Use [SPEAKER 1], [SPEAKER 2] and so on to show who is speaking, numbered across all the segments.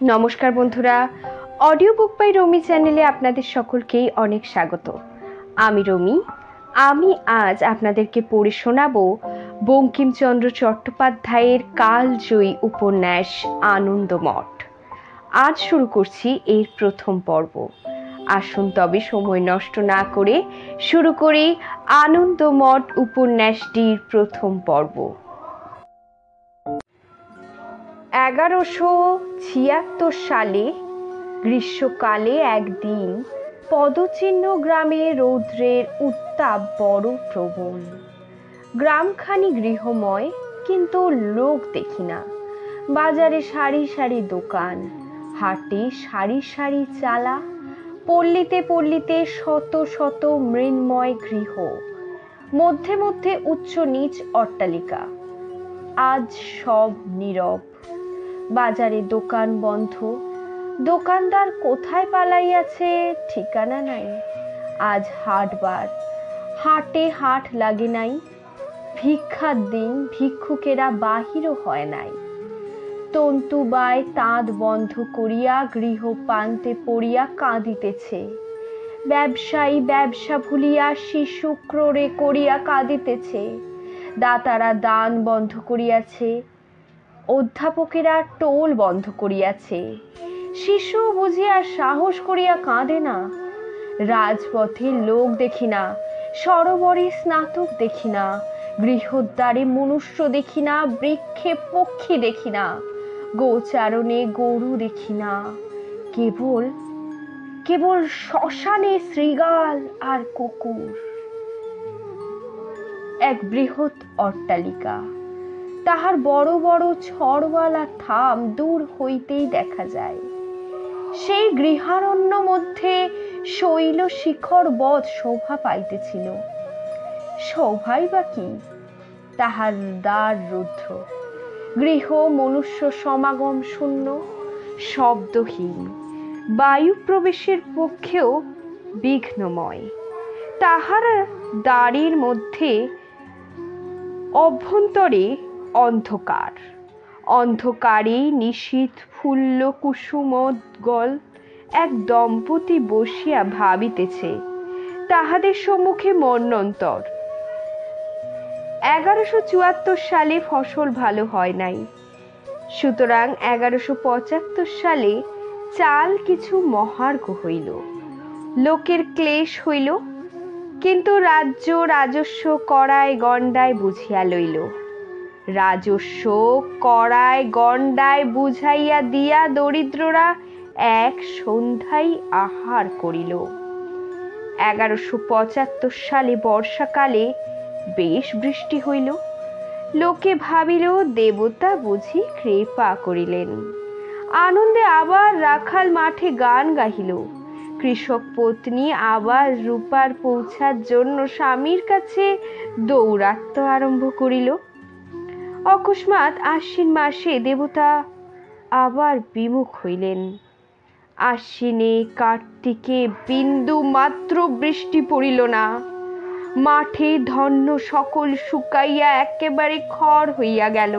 [SPEAKER 1] নমস্কার বন্ধুরা, audio book by রমি চ্যানেলে আপনাদের সকলকেই অনেক স্বাগত। আমি রমি। আমি আজ আপনাদেরকে পড়ে শোনাবো বঙ্কিমচন্দ্র চট্টোপাধ্যায়ের কালজয়ী উপন্যাস আনন্দমঠ। আজ শুরু করছি এর প্রথম পর্ব। আসুন তবে সময় নষ্ট না করে শুরু করি আনন্দমঠ উপন্যাসটির প্রথম পর্ব। 1176 সালে গ্রীষ্মকালে একদিন পদচিহ্ন গ্রামে রৌদ্রের উত্তাপ বড় প্রবল। গ্রামখানি গৃহময়, কিন্তু লোক দেখি না। বাজারে সারি সারি দোকান, হাটে সারি সারি চালা, পল্লীতে পল্লীতে শত শত মৃন্ময় গৃহ, মধ্যে মধ্যে উচ্চ নীচ অট্টালিকা। আজ সব নীরব। বাজারে দোকান বন্ধ, দোকানদার কোথায় পালাইয়াছে ঠিকানা নাই। আজ হাটবার, হাটে হাট লাগে নাই। ভিক্ষার দিন ভিক্ষুকেরা বাহিরও হয় নাই। তন্তুবায় তাঁত বন্ধ করিয়া গৃহ পান্তে পড়িয়া কাঁদিতেছে। ব্যবসায়ী ব্যবসা ভুলিয়া শিশু ক্রোড়ে করিয়া কাঁদিতেছে। দাতারা দান বন্ধ করিয়াছে, অধ্যাপকেরা টোল বন্ধ করিয়াছে। শিশু বুঝিয়া সাহস করিয়া কাঁদে না। রাজপথে লোক দেখি না, সরোবরে স্নাতক দেখি না, গৃহদ্বারে মনুষ্য দেখি না, বৃক্ষে পক্ষী দেখি না, গোচারণে গরু দেখি না। কেবল কেবল শ্মশানে শৃগাল আর কুকুর। এক বৃহৎ অট্টালিকা, তাহার বড় বড় ছড়ওয়ালা থাম দূর হইতেই দেখা যায়। সেই গৃহারণ্য মধ্যে শৈল শিখর বধ শোভা পাইতেছিল। শোভাই বা কি? তাহার দ্বার রুদ্ধ, গৃহ মনুষ্য সমাগম শূন্য, শব্দহীন, বায়ু প্রবেশের পক্ষেও বিঘ্নময়। তাহার দ্বারের মধ্যে অভ্যন্তরে অন্ধকার, অন্ধকারে নিশীথ ফুল্ল কুসুমোদ্গল এক দম্পতি বসিয়া ভাবিতেছে। তাহাদের সম্মুখে মন্বন্তর। 1174 সালে ফসল ভালো হয় নাই, সুতরাং 1175 সালে চাল কিছু মহার্ঘ হইল, লোকের ক্লেশ হইল। কিন্তু রাজ্য রাজস্ব করায় গণ্ডায় বুঝিয়া লইল। রাজস্ব করায় গণ্ডায় বুঝাইয়া দিয়া দরিদ্ররা এক সন্ধ্যায় আহার করিল। 1175 সালে বর্ষাকালে বেশ বৃষ্টি হইল। লোকে ভাবিল দেবতা বুঝি কৃপা করিলেন। আনন্দে আবার রাখাল মাঠে গান গাহিল। কৃষক পত্নী আবার রূপার পৌঁছার জন্য স্বামীর কাছে দৌরাত্ম আরম্ভ করিল। অকস্মাৎ আশ্বিন মাসে দেবতা আবার বিমুখ হইলেন। আশ্বিনে কার্তিকে বিন্দু মাত্র বৃষ্টি পড়িল না। মাঠে ধন্য সকল শুকাইয়া একেবারে খড় হইয়া গেল।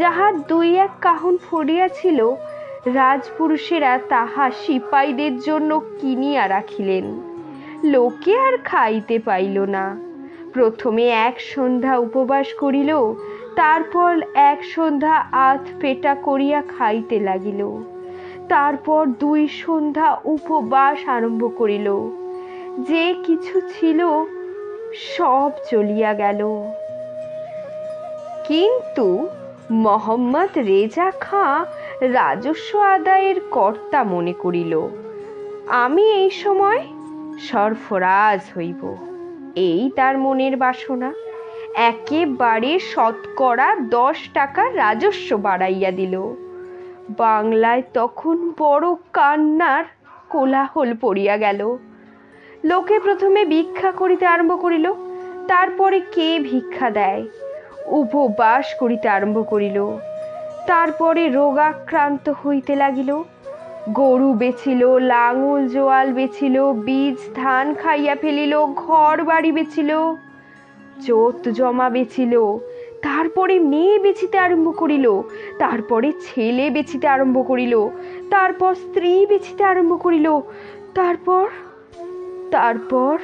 [SPEAKER 1] যাহা দুই এক কাহন ফড়িয়াছিল, রাজপুরুষেরা তাহা সিপাইদের জন্য কিনিয়া রাখিলেন। লোকে আর খাইতে পাইল না। প্রথমে এক সন্ধ্যা উপবাস করিল, তারপর এক সন্ধ্যা আধ পেটা করিয়া খাইতে লাগিল, তারপর 2 সন্ধ্যা উপবাস আরম্ভ করিল। যে কিছু ছিল সব চলিয়া গেল। কিন্তু মোহাম্মদ রেজা খাঁ রাজস্ব আদায়ের কর্তা মনে করিল, আমি এই সময় সরফরাজ হইব। এই তার মনের বাসনা। একেবারে শতকরা 10 টাকা রাজস্ব বাড়াইয়া দিল। বাংলায় তখন বড় কান্নার কোলাহল পড়িয়া গেল। লোকে প্রথমে ভিক্ষা করিতে আরম্ভ করিল, তারপরে কে ভিক্ষা দেয়, উপবাস করিতে আরম্ভ করিল। তারপরে রোগাক্রান্ত হইতে লাগিল। গরু বেচিল, লাঙল জোয়াল বেচিল, বীজ ধান খাইয়া ফেলিল, ঘর বাড়ি বেচিল, জোত জমা বেচিল, তারপরে মেয়ে বেচিতে আরম্ভ করিল, তারপরে ছেলে বেচিতে আরম্ভ করিল, তারপর স্ত্রী বেচিতে আরম্ভ করিল, তারপর তারপর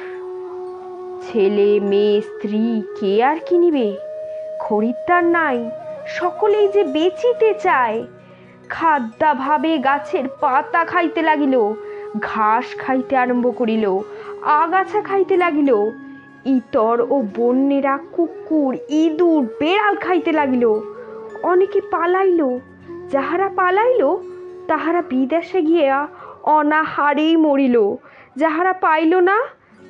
[SPEAKER 1] ছেলে মেয়ে স্ত্রী কে আর কিনিবে? খরিদ্দার নাই, সকলেই যে বেচিতে চায়। খাদ্যাভাবে গাছের পাতা খাইতে লাগিল, ঘাস খাইতে আরম্ভ করিল, আগাছা খাইতে লাগিল। ইতর ও বন্যেরা কুকুর ইঁদুর বেড়াল খাইতে লাগিল। অনেকে পালাইল, যাহারা পালাইল তাহারা বিদেশে গিয়া অনাহারেই মরিল। যাহারা পাইল না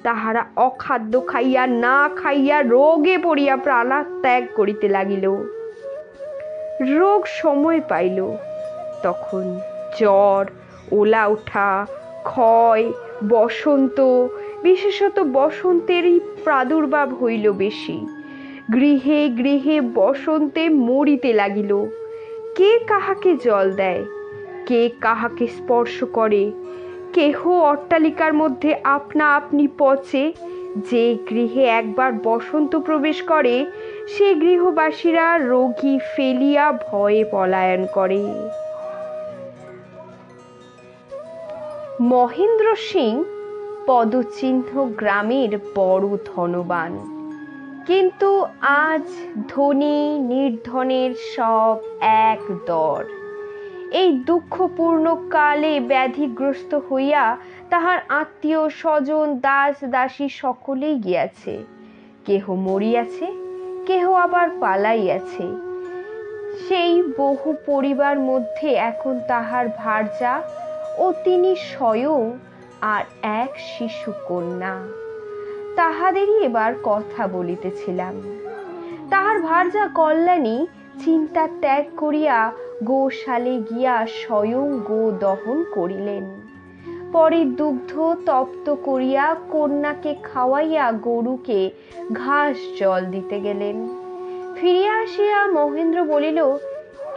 [SPEAKER 1] তাহারা অখাদ্য খাইয়া না খাইয়া রোগে পড়িয়া প্রাণত্যাগ করিতে লাগিল। রোগ সময় পাইল, তখন জ্বর, ওলা ওঠা, ক্ষয়, বসন্ত, বিশেষত বসন্তেরই প্রাদুর্ভাব হইল বেশি। গৃহে গৃহে বসন্তে মরিতে লাগিল। কে কাহাকে জল দেয়, কে কাহাকে স্পর্শ করে? কেহ অট্টালিকার মধ্যে আপনা আপনি পচে। যে গৃহে একবার বসন্ত প্রবেশ করে সে গৃহবাসীরা রোগী ফেলিয়া ভয়ে পলায়ন করে। মহেন্দ্র সিং পদচিহ্ন গ্রামের বড় ধনবান, কিন্তু আজ ধনী নির্ধনের সব এক দর। এই দুঃখপূর্ণ কালে ব্যাধিগ্রস্ত হইয়া তাহার আত্মীয় স্বজন দাস দাসী সকলেই গিয়াছে। কেহ মরিয়াছে, কেহ আবার পালাইয়াছে। সেই বহু পরিবার মধ্যে এখন তাহার ভার্যা ও তিনি স্বয়ং আর এক শিশু কন্যা। তাহাদেরই এবার কথা বলিতেছিলাম। তাহার ভার্যা কল্যাণী চিন্তা ত্যাগ করিয়া গোশালে গিয়া স্বয়ং গো দহন করিলেন। পরে দুগ্ধ তপ্ত করিয়া কন্যাকে খাওয়াইয়া গরুকে ঘাস জল দিতে গেলেন। ফিরিয়া আসিয়া মহেন্দ্র বলিল,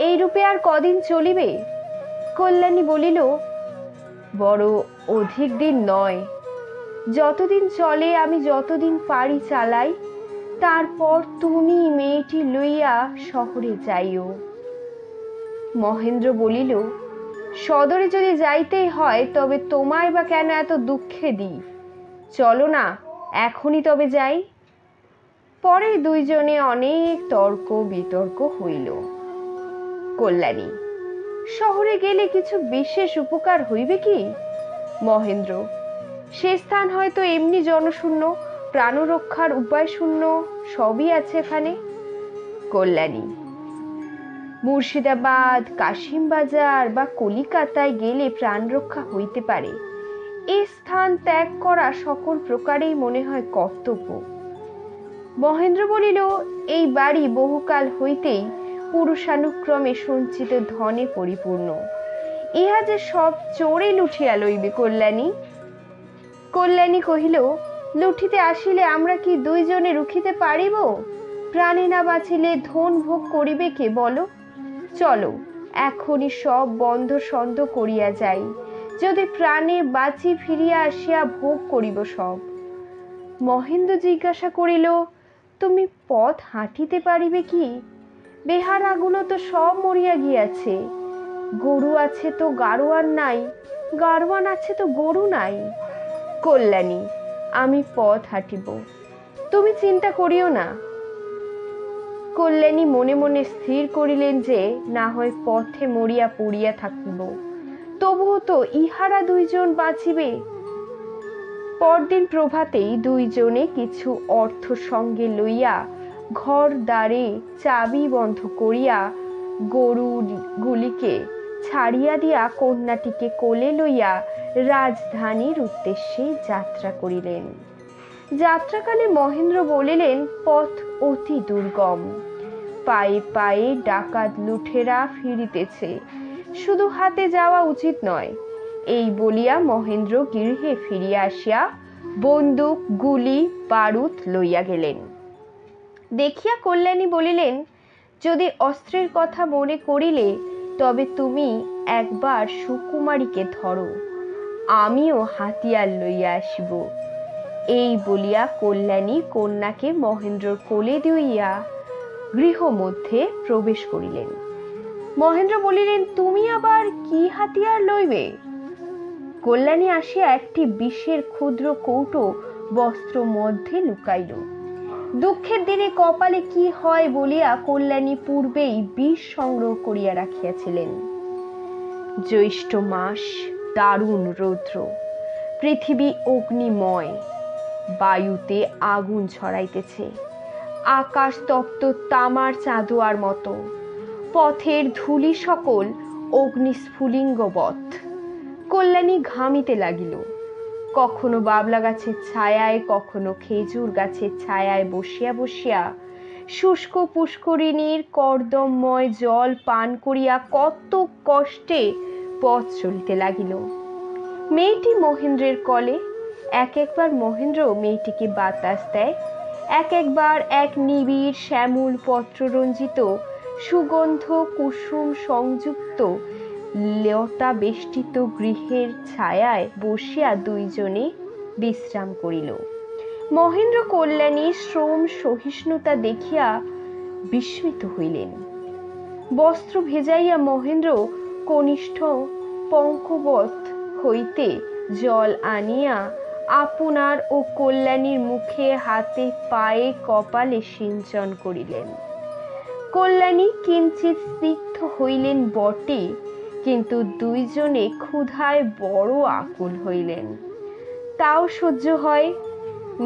[SPEAKER 1] এইরূপে আর কদিন চলিবে? কল্যাণী বলিল, বড় অধিক দিন নয়, যতদিন চলে আমি যতদিন পারি চালাই, তারপর তুমি মেয়েটি লইয়া শহরে যাইও। মহেন্দ্র বলিল, সদরে যদি যাইতেই হয় তবে তোমায় বা কেন এত দুঃখে দিই? চলো না, এখনই তবে যাই। পরে দুইজনে অনেক তর্ক বিতর্ক হইল। কল্যাণী, শহরে গেলে কিছু বিশেষ উপকার হইবে কি? মহেন্দ্র, সে স্থান হয়তো এমনি জনশূন্য, প্রাণরক্ষার উপায় শূন্য, সবই আছে এখানে। কল্যাণী, মুর্শিদাবাদ, কাশিমবাজার বা কলিকাতায় গেলে প্রাণ রক্ষা হইতে পারে। এই স্থান ত্যাগ করা সকল প্রকারেই মনে হয় কর্তব্য। মহেন্দ্র বলিল, এই বাড়ি বহুকাল হইতেই পুরুষানুক্রমে সঞ্চিত ধনে পরিপূর্ণ। ইহা যে সব চোরে লুঠিয়া লইবে কল্যাণী। কল্যাণী কহিল, লুঠিতে আসিলে আমরা কি দুইজনে রুখিতে পারিব? প্রাণে না বাঁচিলে ধন ভোগ করিবে কে বলো? চলো এখনই সব বন্ধ সন্ধ করিয়া যাই, যদি প্রাণে বাঁচি ফিরিয়া আসিয়া ভোগ করিব সব। মহেন্দ্র জিজ্ঞাসা করিল, তুমি পথ হাঁটিতে পারিবে কি? বেহারাগুলো তো সব মরিয়া গিয়াছে। গরু আছে তো গাড়োয়ান নাই, গাড়োয়ান আছে তো গরু নাই। কল্যাণী, আমি পথ হাঁটিব, তুমি চিন্তা করিও না। কল্যাণী মনে মনে স্থির করিলেন যে না হয় পথে মরিয়া পড়িয়া থাকিব, তবুও তো ইহারা দুইজন বাঁচিবে। পরদিন প্রভাতেই দুইজনে কিছু অর্থ সঙ্গে লইয়া ঘর দ্বারে চাবি বন্ধ করিয়া গরুগুলিকে ছাড়িয়া দিয়া কন্যাটিকে কোলে লইয়া রাজধানীর উদ্দেশ্যে যাত্রা করিলেন। যাত্রাকালে মহেন্দ্র বলিলেন, পথ অতি দুর্গম, পায়ে পায়ে ডাকাত লুঠেরা ফিরিতেছে, শুধু হাতে যাওয়া উচিত নয়। এই বলিয়া মহেন্দ্র গৃহে ফিরিয়া আসিয়া বন্দুক গুলি বারুদ লইয়া গেলেন। দেখিয়া কল্যাণী বলিলেন, যদি অস্ত্রের কথা মনে করিলে তবে তুমি একবার সুকুমারীকে ধরো, আমিও হাতিয়ার লইয়া আসিব। এই বলিয়া কল্যাণী কন্যাকে মহেন্দ্রর কোলে দিইয়া গৃহ মধ্যে প্রবেশ করিলেন। মহেন্দ্র বলিলেন, তুমি আবার কি হাতিয়ার লইবে? কল্যাণী আসিয়া একটি বিষের ক্ষুদ্র কৌটো বস্ত্র মধ্যে লুকাইল। দুঃখের দিনে কপালে কি হয় বলিয়া কল্যাণী পূর্বেই বিষ সংগ্রহ করিয়া রাখিয়াছিলেন। জ্যৈষ্ঠ মাস, দারুণ রৌদ্র, পৃথিবী অগ্নিময়, বায়ুতে আগুন ছড়াইতেছে, আকাশ তপ্ত তামার চাঁদোয়ার মতো, পথের ধূলি সকল অগ্নিস্ফুলিঙ্গবৎ। কল্যাণী ঘামিতে লাগিল। কখনো বাবলা গাছের ছায়ায়, কখনো খেজুর গাছের ছায়ায় বসিয়া বসিয়া শুষ্ক পুষ্করিণীর কর্দমময় জল পান করিয়া কত কষ্টে পথ চলিতে লাগিল। মেয়েটি মহেন্দ্রের কলে। এক একবার মহেন্দ্র মেয়েটিকে বাতাস দেয়, এক একবার এক নিবিড় শ্যামল পত্ররঞ্জিত সুগন্ধ কুসুম সংযুক্ত লতা বেষ্টিত গৃহের ছায়ায় বসিয়া দুইজনে বিশ্রাম করিল। মহেন্দ্র কল্যাণীর শ্রম সহিষ্ণুতা দেখিয়া বিস্মিত হইলেন। বস্ত্র ভেজাইয়া মহেন্দ্র কনিষ্ঠ পঙ্কবৎ হইতে জল আনিয়া আপনার ও কল্যাণীর মুখে, হাতে, পায়ে, কপালে সিঞ্চন করিলেন। কল্যাণী কিঞ্চিৎ স্নিগ্ধ হইলেন বটে, কিন্তু দুইজনে ক্ষুধায় বড় আকুল হইলেন। তাও সহ্য হয়,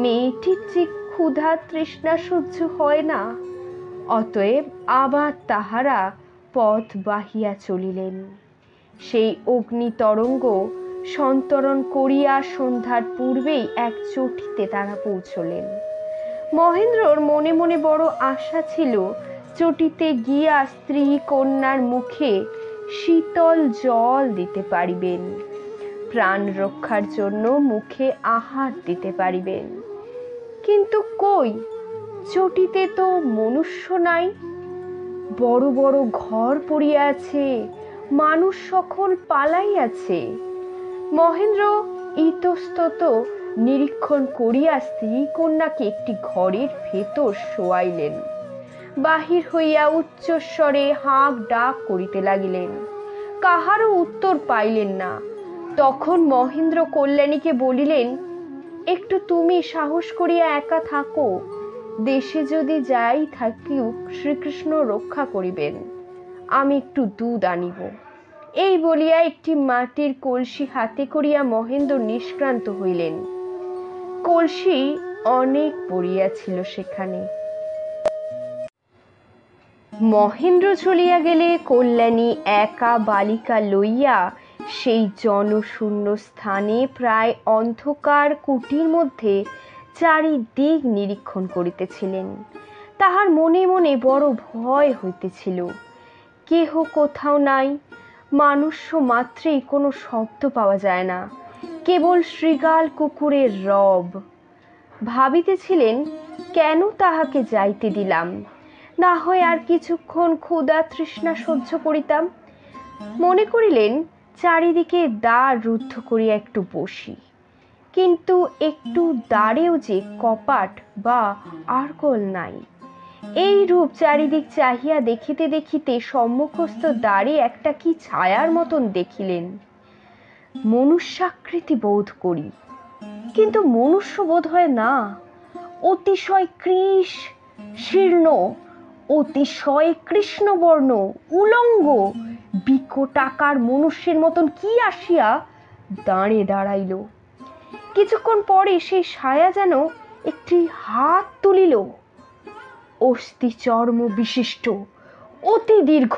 [SPEAKER 1] মেয়েটির যে ক্ষুধা তৃষ্ণা সহ্য হয় না। অতএব আবার তাহারা পথ বাহিয়া চলিলেন। সেই অগ্নি তরঙ্গ সন্তরণ করিয়া সন্ধ্যার পূর্বেই এক চটিতে তারা পৌঁছলেন। মহেন্দ্রর মনে মনে বড় আশা ছিল, চটিতে গিয়া স্ত্রী কন্যার মুখে শীতল জল দিতে পারিবেন, প্রাণ রক্ষার জন্য মুখে আহার দিতে পারিবেন। কিন্তু কই, চটিতে তো মনুষ্য নাই। বড় বড় ঘর পড়িয়া আছে, মানুষ সকল পালাইয়াছে। মহেন্দ্র ইতস্তত নিরীক্ষণ করিয়া স্ত্রী কন্যাকে একটি ঘরের ভেতর শোয়াইলেন। বাহির হইয়া উচ্চস্বরে হাঁক ডাক করিতে লাগিলেন। কাহারও উত্তর পাইলেন না। তখন মহেন্দ্র কল্যাণীকে বলিলেন, একটু তুমি সাহস করিয়া একা থাকো, দেশে যদি যাই থাকিউক শ্রীকৃষ্ণ রক্ষা করিবেন, আমি একটু দুধ আনিব। এই বলিয়া একটি মাটির কলসি হাতে করিয়া মহেন্দ্র নিষ্ক্রান্ত হইলেন। কলসি অনেক পড়িয়াছিল সেখানে। মহেন্দ্র চলিয়া গেলে কল্যাণী একা বালিকা লইয়া সেই জনশূন্য স্থানে প্রায় অন্ধকার কুটির মধ্যে চারিদিক নিরীক্ষণ করিতেছিলেন। তাহার মনে মনে বড় ভয় হইতেছিল। কেহ কোথাও নাই, মানুষ্য মাত্রেই কোনো শব্দ পাওয়া যায় না, কেবল শৃগাল কুকুরের রব। ভাবিতেছিলেন, কেন তাহাকে যাইতে দিলাম, না হয় আর কিছুক্ষণ ক্ষুধা তৃষ্ণা সহ্য করিতাম। মনে করিলেন, চারিদিকে দ্বার রুদ্ধ করিয়া একটু বসি, কিন্তু একটু দ্বারেও যে কপাট বা আর্গল নাই। এই রূপ চারিদিক চাহিয়া দেখিতে দেখিতে সম্মুখস্থ দ্বারে একটা কি ছায়ার মতন দেখিলেন। মনুষ্যাকৃতি বোধ করি, কিন্তু মনুষ্য বোধ হয় না। অতিশয় কৃশ শীর্ণ, অতিশয় কৃষ্ণবর্ণ, উলঙ্গ, বিকটাকার মনুষ্যের মতন কি আসিয়া দাঁড়ে দাঁড়াইল। কিছুক্ষণ পরে সেই ছায়া যেন একটি হাত তুলিল, অস্থি চর্ম বিশিষ্ট, অতি দীর্ঘ,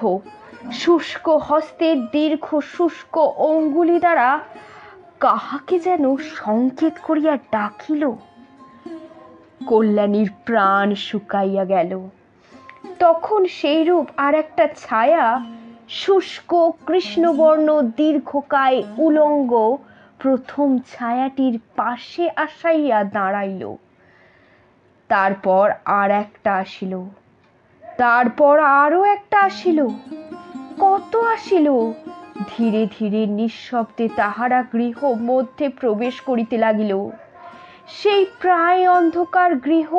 [SPEAKER 1] শুষ্ক হস্তের দীর্ঘ শুষ্ক অঙ্গুলি দ্বারা কাহাকে যেন সংকেত করিয়া ডাকিল। কল্যাণীর প্রাণ শুকাইয়া গেল। তখন সেই রূপ আর একটা ছায়া, শুষ্ক কৃষ্ণবর্ণ দীর্ঘকায় উলঙ্গ, প্রথম ছায়াটির পাশে আসাইয়া দাঁড়াইল। তারপর আর একটা আসিল, তারপর আরো একটা আসিল, কত আসিল। ধীরে ধীরে নিঃশব্দে তাহারা গৃহ মধ্যে প্রবেশ করিতে লাগিল। সেই প্রায় অন্ধকার গৃহ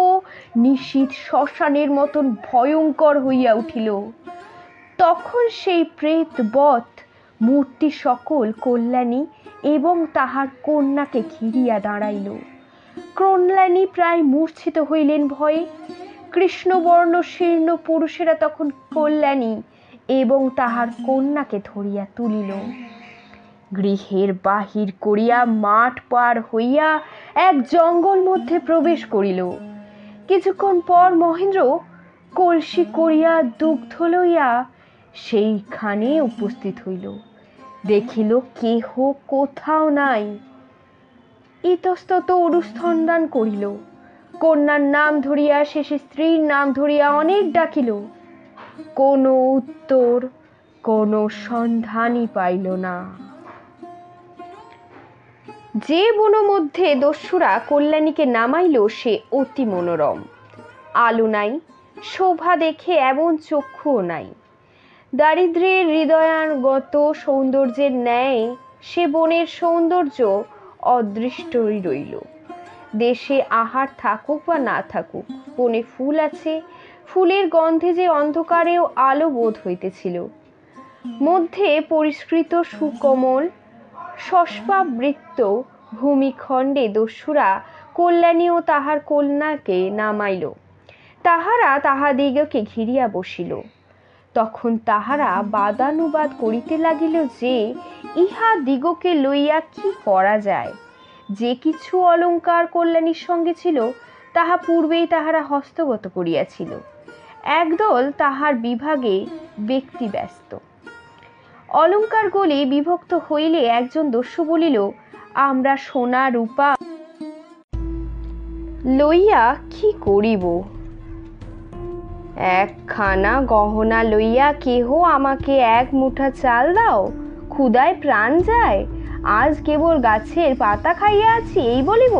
[SPEAKER 1] নিশীথ শ্মশানের মতন ভয়ঙ্কর হইয়া উঠিল। তখন সেই প্রেতবৎ মূর্তি সকল কল্যাণী এবং তাহার কন্যাকে ঘিরিয়া দাঁড়াইল। কল্যাণী প্রায় মূর্ছিত হইলেন ভয়ে। কৃষ্ণবর্ণ শীর্ণ পুরুষেরা তখন কল্যাণী এবং তাহার কন্যাকে ধরিয়া তুলিল। গৃহের বাহির করিয়া মাঠ পার হইয়া এক জঙ্গল মধ্যে প্রবেশ করিল। কিছুক্ষণ পর মহেন্দ্র কলসি করিয়া দুগ্ধ লইয়া সেইখানে উপস্থিত হইল। দেখিল কেহ কোথাও নাই। ইতস্তত অনুসন্ধান করিল, কন্যার নাম ধরিয়া শেষে স্ত্রীর নাম ধরিয়া অনেক ডাকিল, কোনো উত্তর, কোনো সন্ধানই পাইল না। যে বন মধ্যে দস্যুরা কল্যাণীকে নামাইল সে অতি মনোরম। আলো নাই, শোভা দেখে এমন চক্ষুও নাই। দারিদ্র্যের হৃদয়াঙ্গত সৌন্দর্যের ন্যায় সে বনের সৌন্দর্য অদৃষ্টই রইল। দেশে আহার থাকুক বা না থাকুক, বনে ফুল আছে, ফুলের গন্ধে যে অন্ধকারেও আলো বোধ হইতেছিল। মধ্যে পরিষ্কৃত সুকোমল শস্পাবৃত্ত ভূমিখণ্ডে দস্যুরা কল্যাণী ও তাহার কন্যাকে নামাইল। তাহারা তাহাদিগকে ঘিরিয়া বসিল। তখন তাহারা বাদানুবাদ করিতে লাগিল যে ইহা দিগকে লইয়া কি করা যায়। যে কিছু অলঙ্কার কল্যাণীর সঙ্গে ছিল তাহা পূর্বেই তাহারা হস্তগত করিয়াছিল। একদল তাহার বিভাগে ব্যক্তি ব্যস্ত। অলঙ্কারগুলি বিভক্ত হইলে একজন দস্যু বলিল, আমরা সোনা রূপা লইয়া কি করিব? একখানা গহনা লইয়া কেহ আমাকে এক মুঠা চাল দাও, ক্ষুধায় প্রাণ যায়, আজ কেবল গাছের পাতা খাইয়া আছি এই বলিব?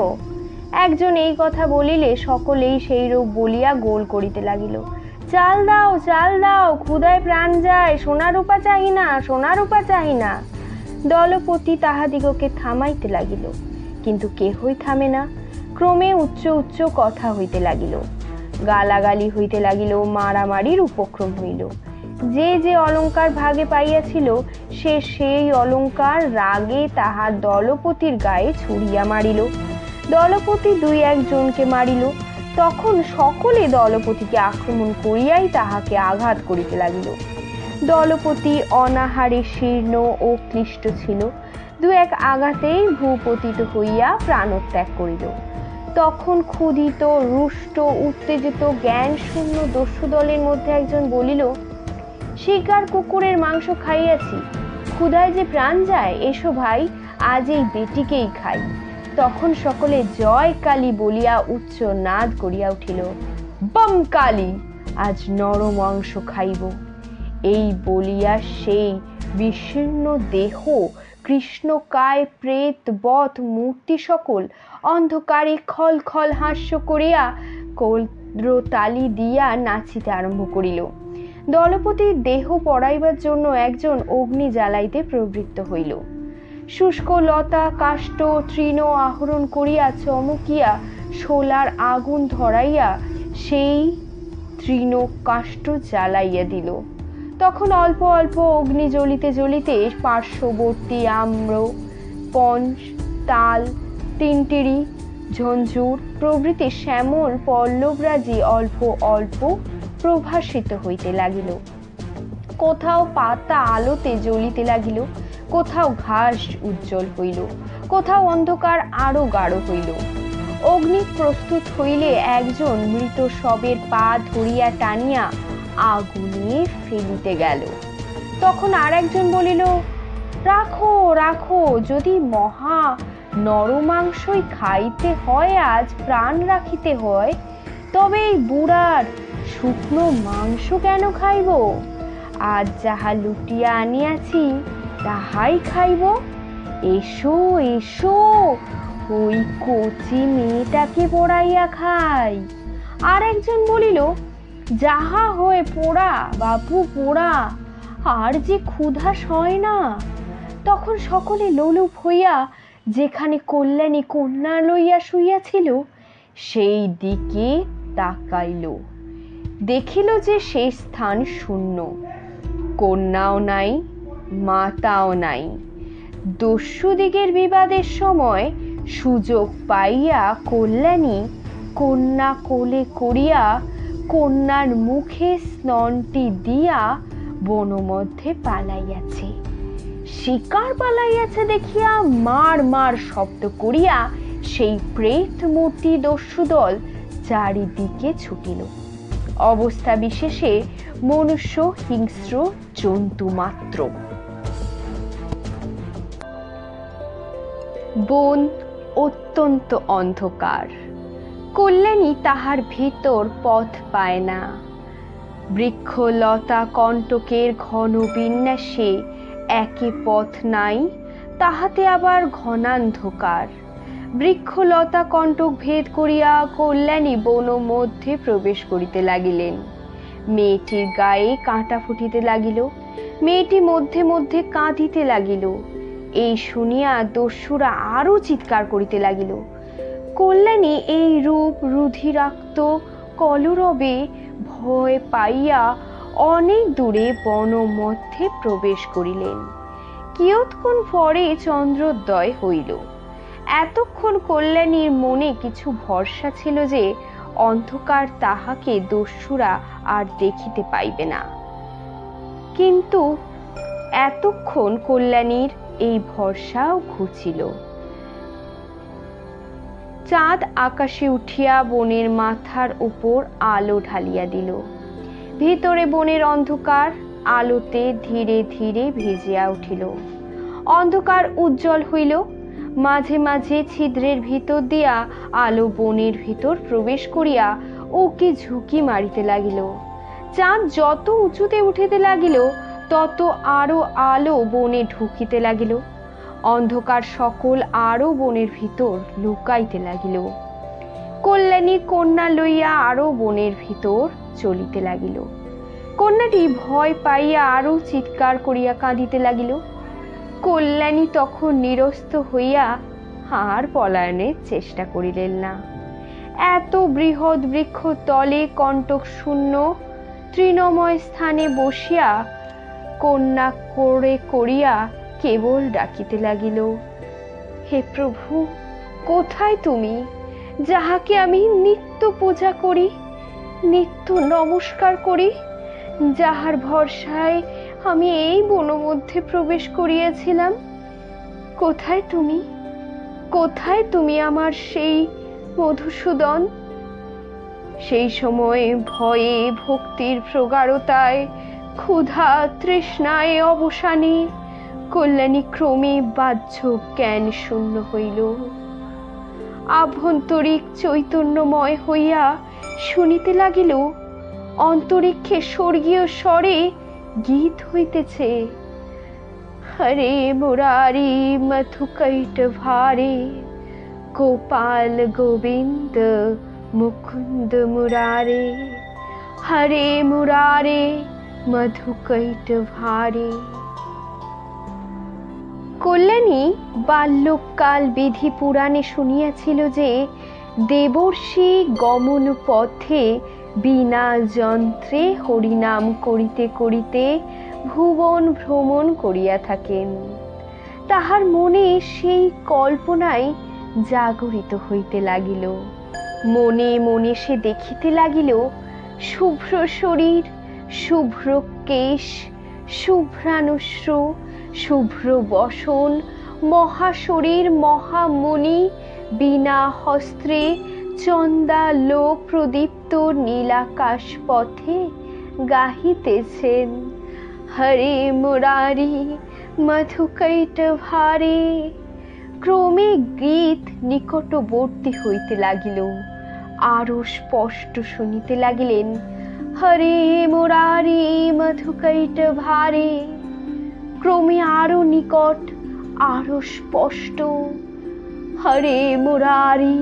[SPEAKER 1] একজন এই কথা বলিলে সকলেই সেই রূপ বলিয়া গোল করিতে লাগিল। চাল দাও, চাল দাও, ক্ষুধায় প্রাণ যায়, সোনা রূপা চাহি না, সোনা রূপা চাহি না। দলপতি তাহাদিগকে থামাইতে লাগিল, কিন্তু কেহই থামে না। ক্রমে উচ্চ উচ্চ কথা হইতে লাগিল, গালাগালি হইতে লাগিল, মারামারির উপক্রম হইল। যে যে অলঙ্কার ভাগে পাইয়াছিল সে সেই অলঙ্কার রাগে তাহার দলপতির গায়ে ছুড়িয়া মারিল। দলপতি দুই একজনকে মারিল। তখন সকলে দলপতিকে আক্রমণ করিয়াই তাহাকে আঘাত করিতে লাগিল। দলপতি অনাহারে শীর্ণ ও ক্লিষ্ট ছিল, দু এক আঘাতেই ভূপতিত হইয়া প্রাণত্যাগ করিল। তখন ক্ষুধিত, রুষ্ট, উত্তেজিত, জ্ঞান শূন্য দস্যু দলের মধ্যে একজন বলিল, শিকার কুকুরের মাংস খাইয়াছি, ক্ষুধায় যে প্রাণ যায়, এসো ভাই আজ এই বেটিকেই খাই। তখন সকলে জয় কালী বলিয়া উচ্চ নাদ করিয়া উঠিল, বম কালী, আজ নর মাংস খাইব। এই বলিয়া সেই বিশীর্ণ দেহ, কৃষ্ণকায় প্রেত বধ মূর্তি সকল অন্ধকারে খল খল হাস্য করিয়া কৌদ্রতালি দিয়া নাচিতে আরম্ভ করিল। দলপতির দেহ পড়াইবার জন্য একজন অগ্নি জ্বালাইতে প্রবৃত্ত হইল। শুষ্ক লতা কাষ্ঠ তৃণ আহরণ করিয়া চমকিয়া শোলার আগুন ধরাইয়া সেই তৃণ কাষ্ঠ জ্বালাইয়া দিল। তখন অল্প অল্প অগ্নি জ্বলিতে জ্বলিতে পার্শ্ববর্তী আম্র, পঞ্চ, তাল, তিনটিরি, ঝঞ্ঝুর প্রভৃতি শ্যামল পল্লবরাজি অল্প অল্প প্রভাসিত হইতে লাগিল। কোথাও পাতা আলোতে জ্বলিতে লাগিল, কোথাও ঘাস উজ্জ্বল হইল, কোথাও অন্ধকার আরো গাঢ় হইল। অগ্নি প্রস্তুত হইলে একজন মৃত শবের পা ধরিয়া টানিয়া আগুনে ফেলিতে গেল। তখন আর একজন বলিল, রাখো রাখো, যদি মহা নরমাংসই খাইতে হয়, আজ প্রাণ রাখিতে হয়, তবে এই বুড়ার শুকনো মাংস কেন খাইব? আজ যাহা লুটিয়া আনিয়াছি তাহাই খাইব। এসো এসো, ওই কচি মেয়েটাকে পোড়াইয়া খাই। আর একজন বলিল, যাহা হয়ে পোড়া বাপু পোড়া, আর যে ক্ষুধা সয় না। তখন সকলে লোলুপ হইয়া যেখানে কল্যাণী কন্যা লইয়া শুইয়াছিল সেই দিকে তাকাইল, দেখিল যে সেই স্থান শূন্য, কন্যাও নাই, মাতাও নাই। দস্যুদিগের বিবাদের সময় সুযোগ পাইয়া কল্যাণী কন্যা কোলে করিয়া কন্যার মুখে স্তনটি দিয়া বনমধ্যে পালাইয়াছে। শিকার পালাইয়াছে দেখিয়া মার মার শব্দ করিয়া সেই প্রেত মূর্তি দস্যুদল চারিদিকে ছুটিল। অবস্থা বিশেষে মনুষ্য হিংস্র জন্তু মাত্র। বন অত্যন্ত অন্ধকার, কল্যাণী তাহার ভিতর পথ পায় না। বৃক্ষলতা কণ্টকের ঘন বিন্যাসে একে পথ নাই, তাহাতে আবার ঘনান্ধকার। বৃক্ষলতা কণ্টক ভেদ করিয়া কল্যাণী বন মধ্যে প্রবেশ করিতে লাগিলেন। মেয়েটির গায়ে কাঁটা ফুটিতে লাগিল, মেয়েটি মধ্যে মধ্যে কাঁদিতে লাগিল। এই শুনিয়া দস্যুরা আরো চিৎকার করিতে লাগিল। কল্যাণী এই রূপ রুধিরাক্ত কলরবে ভয় পাইয়া অনেক দূরে বন মধ্যে প্রবেশ করিলেন। কিয়ৎক্ষণ পরে চন্দ্রোদয় হইল। এতক্ষণ কল্যাণীর মনে কিছু ভরসা ছিল যে অন্ধকার তাহাকে দস্যুরা আর দেখিতে পাইবে না, কিন্তু এতক্ষণ কল্যাণীর এই ভরসাও ঘুচিল। চাঁদ আকাশে উঠিয়া বনের মাথার উপর আলো ঢালিয়া দিল। ভিতরে বনের অন্ধকার আলোতে ধীরে ধীরে ভিজিয়া উঠিল। অন্ধকার উজ্জ্বল হইল, মাঝে মাঝে ছিদ্রের ভিতর দিয়া আলো বনের ভিতর প্রবেশ করিয়া ওকে ঝুঁকি মারিতে লাগিল। চাঁদ যত উঁচুতে উঠিতে লাগিল তত আরো আলো বনে ঢুকিতে লাগিল। অন্ধকার সকল আরো বনের ভিতর লুকাইতে লাগিল। কল্যাণী কন্যা লইয়া আরো বনের ভিতর চলিতে লাগিল। কন্যাটি ভয় পাইয়া আরো চিৎকার করিয়া কাঁদিতে লাগিল। কল্যাণী তখন নিরস্ত হইয়া আর পলায়নের চেষ্টা করিলেন না। এত বৃহৎ বৃক্ষ তলে কণ্টক শূন্য তৃণময় স্থানে বসিয়া কন্যা করে করিয়া কেবল ডাকিতে লাগিল, হে প্রভু, কোথায় তুমি, যাহাকে আমি নিত্য পূজা করি, নিত্য নমস্কার করি, যাহার ভরসায় আমি এই বন মধ্যে প্রবেশ করিয়াছিলাম? কোথায় তুমি, কোথায় তুমি আমার সেই মধুসূদন? সেই সময় ভয়ে ভক্তির প্রগাঢ়তায় ক্ষুধা তৃষ্ণায় অবসানে কল্যাণী ক্রমে বাহ্য জ্ঞান শূন্য হইল। আভ্যন্তরিক চৈতন্যময় হইয়া শুনিতে লাগিল, অন্তরিক্ষে স্বর্গীয় স্বরে গীত হইতেছে, হরে মুরারি মধুকৈট ভারে, গোপাল গোবিন্দ মুকুন্দ মুরারে, হরে মুরারে মধুকৈট ভারে। কল্যাণী বাল্যকাল বিধি পুরাণে শুনিয়াছিল যে দেবর্ষি গমন পথে বিনা যন্ত্রে হরিনাম করিতে করিতে ভুবন ভ্রমণ করিয়া থাকেন। তাহার মনে সেই কল্পনায় জাগরিত হইতে লাগিল। মনে মনে সে দেখিতে লাগিল শুভ্র শরীর, শুভ্র কেশ, শুভ্রানুশ্র, শুভ্র বসন, মহাশরীর মহামণি বিনা হস্ত্রে চন্দালোক প্রদীপ্ত নীলাকাশ পথে গাহিতেছেন, হরে মুরারি মধুকৈট ভারে। ক্রমে গীত নিকটবর্তী হইতে লাগিল, আরো স্পষ্ট শুনিতে লাগিলেন, হরে মুরারি মধুকৈট ভারে। ক্রমে আরো নিকট, আরো স্পষ্ট, হরে মুরারি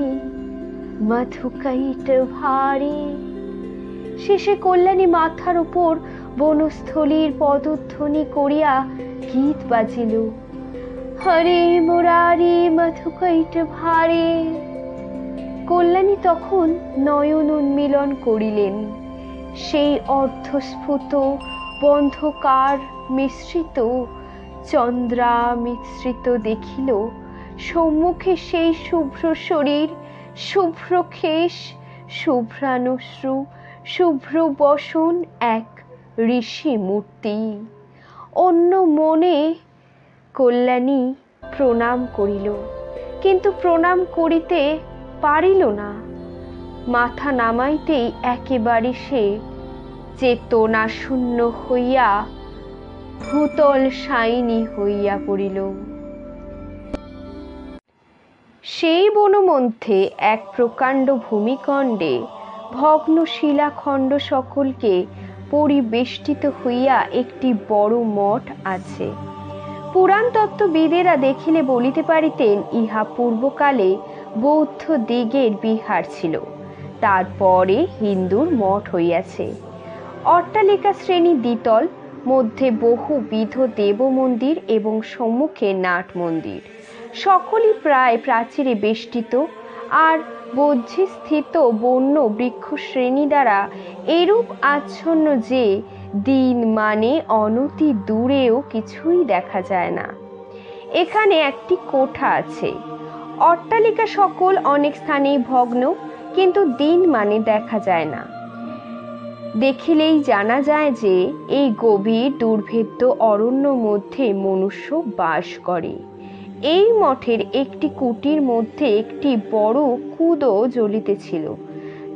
[SPEAKER 1] মধুকৈট ভারে। শেষে কল্যাণী মাথার উপর বনস্থলীর পদধ্বনি করিয়া গীত বাজিল, হরে মুরারি মধুকৈট ভারে। কল্যাণী তখন নয়ন উন্মিলন করিলেন। সেই অর্ধস্ফুট বন্ধকার মিশ্রিত চন্দ্রা মিশ্রিত দেখিল সম্মুখে সেই শুভ্র শরীর, শুভ্র কেশ, শুভ্রানুশ্রু, শুভ্র বসন এক ঋষি মূর্তি। অন্য মনে কল্যাণী প্রণাম করিল, কিন্তু প্রণাম করিতে পারিল না। মাথা নামাইতেই একেবারে সে চেতনাশূন্য হইয়া ভূতল শায়িনী হইয়া পড়িল। সেই বনমধ্যে এক প্রকাণ্ড ভূমিকণ্ডে ভগ্ন শিলাখণ্ড সকলকে পরিবেষ্টিত হইয়া একটি বড় মঠ আছে। পুরাণ তত্ত্ববিদেরা দেখিলে বলিতে পারিতেন ইহা পূর্বকালে বৌদ্ধ দিগের বিহার ছিল, তারপরে হিন্দুর মঠ হইয়াছে। অট্টালিকা শ্রেণী দ্বিতল, মধ্যে বহুবিধ দেব মন্দির এবং সম্মুখে নাট মন্দির, সকলই প্রায় প্রাচীরে বেষ্টিত। আর বহ্নি স্থিত বন্য বৃক্ষ শ্রেণী দ্বারা এরূপ আচ্ছন্ন যে দিন মানে অনতি দূরেও কিছুই দেখা যায় না। এখানে একটি কোঠা আছে। অট্টালিকা সকল অনেক স্থানেই ভগ্ন, কিন্তু দিন মানে দেখা যায় না। দেখিলেই জানা যায় যে এই গভীর দুর্ভেদ্য অরণ্য মধ্যে মনুষ্য বাস করে। এই মঠের একটি কুটির মধ্যে একটি বড় কুদো জ্বলিতেছিল।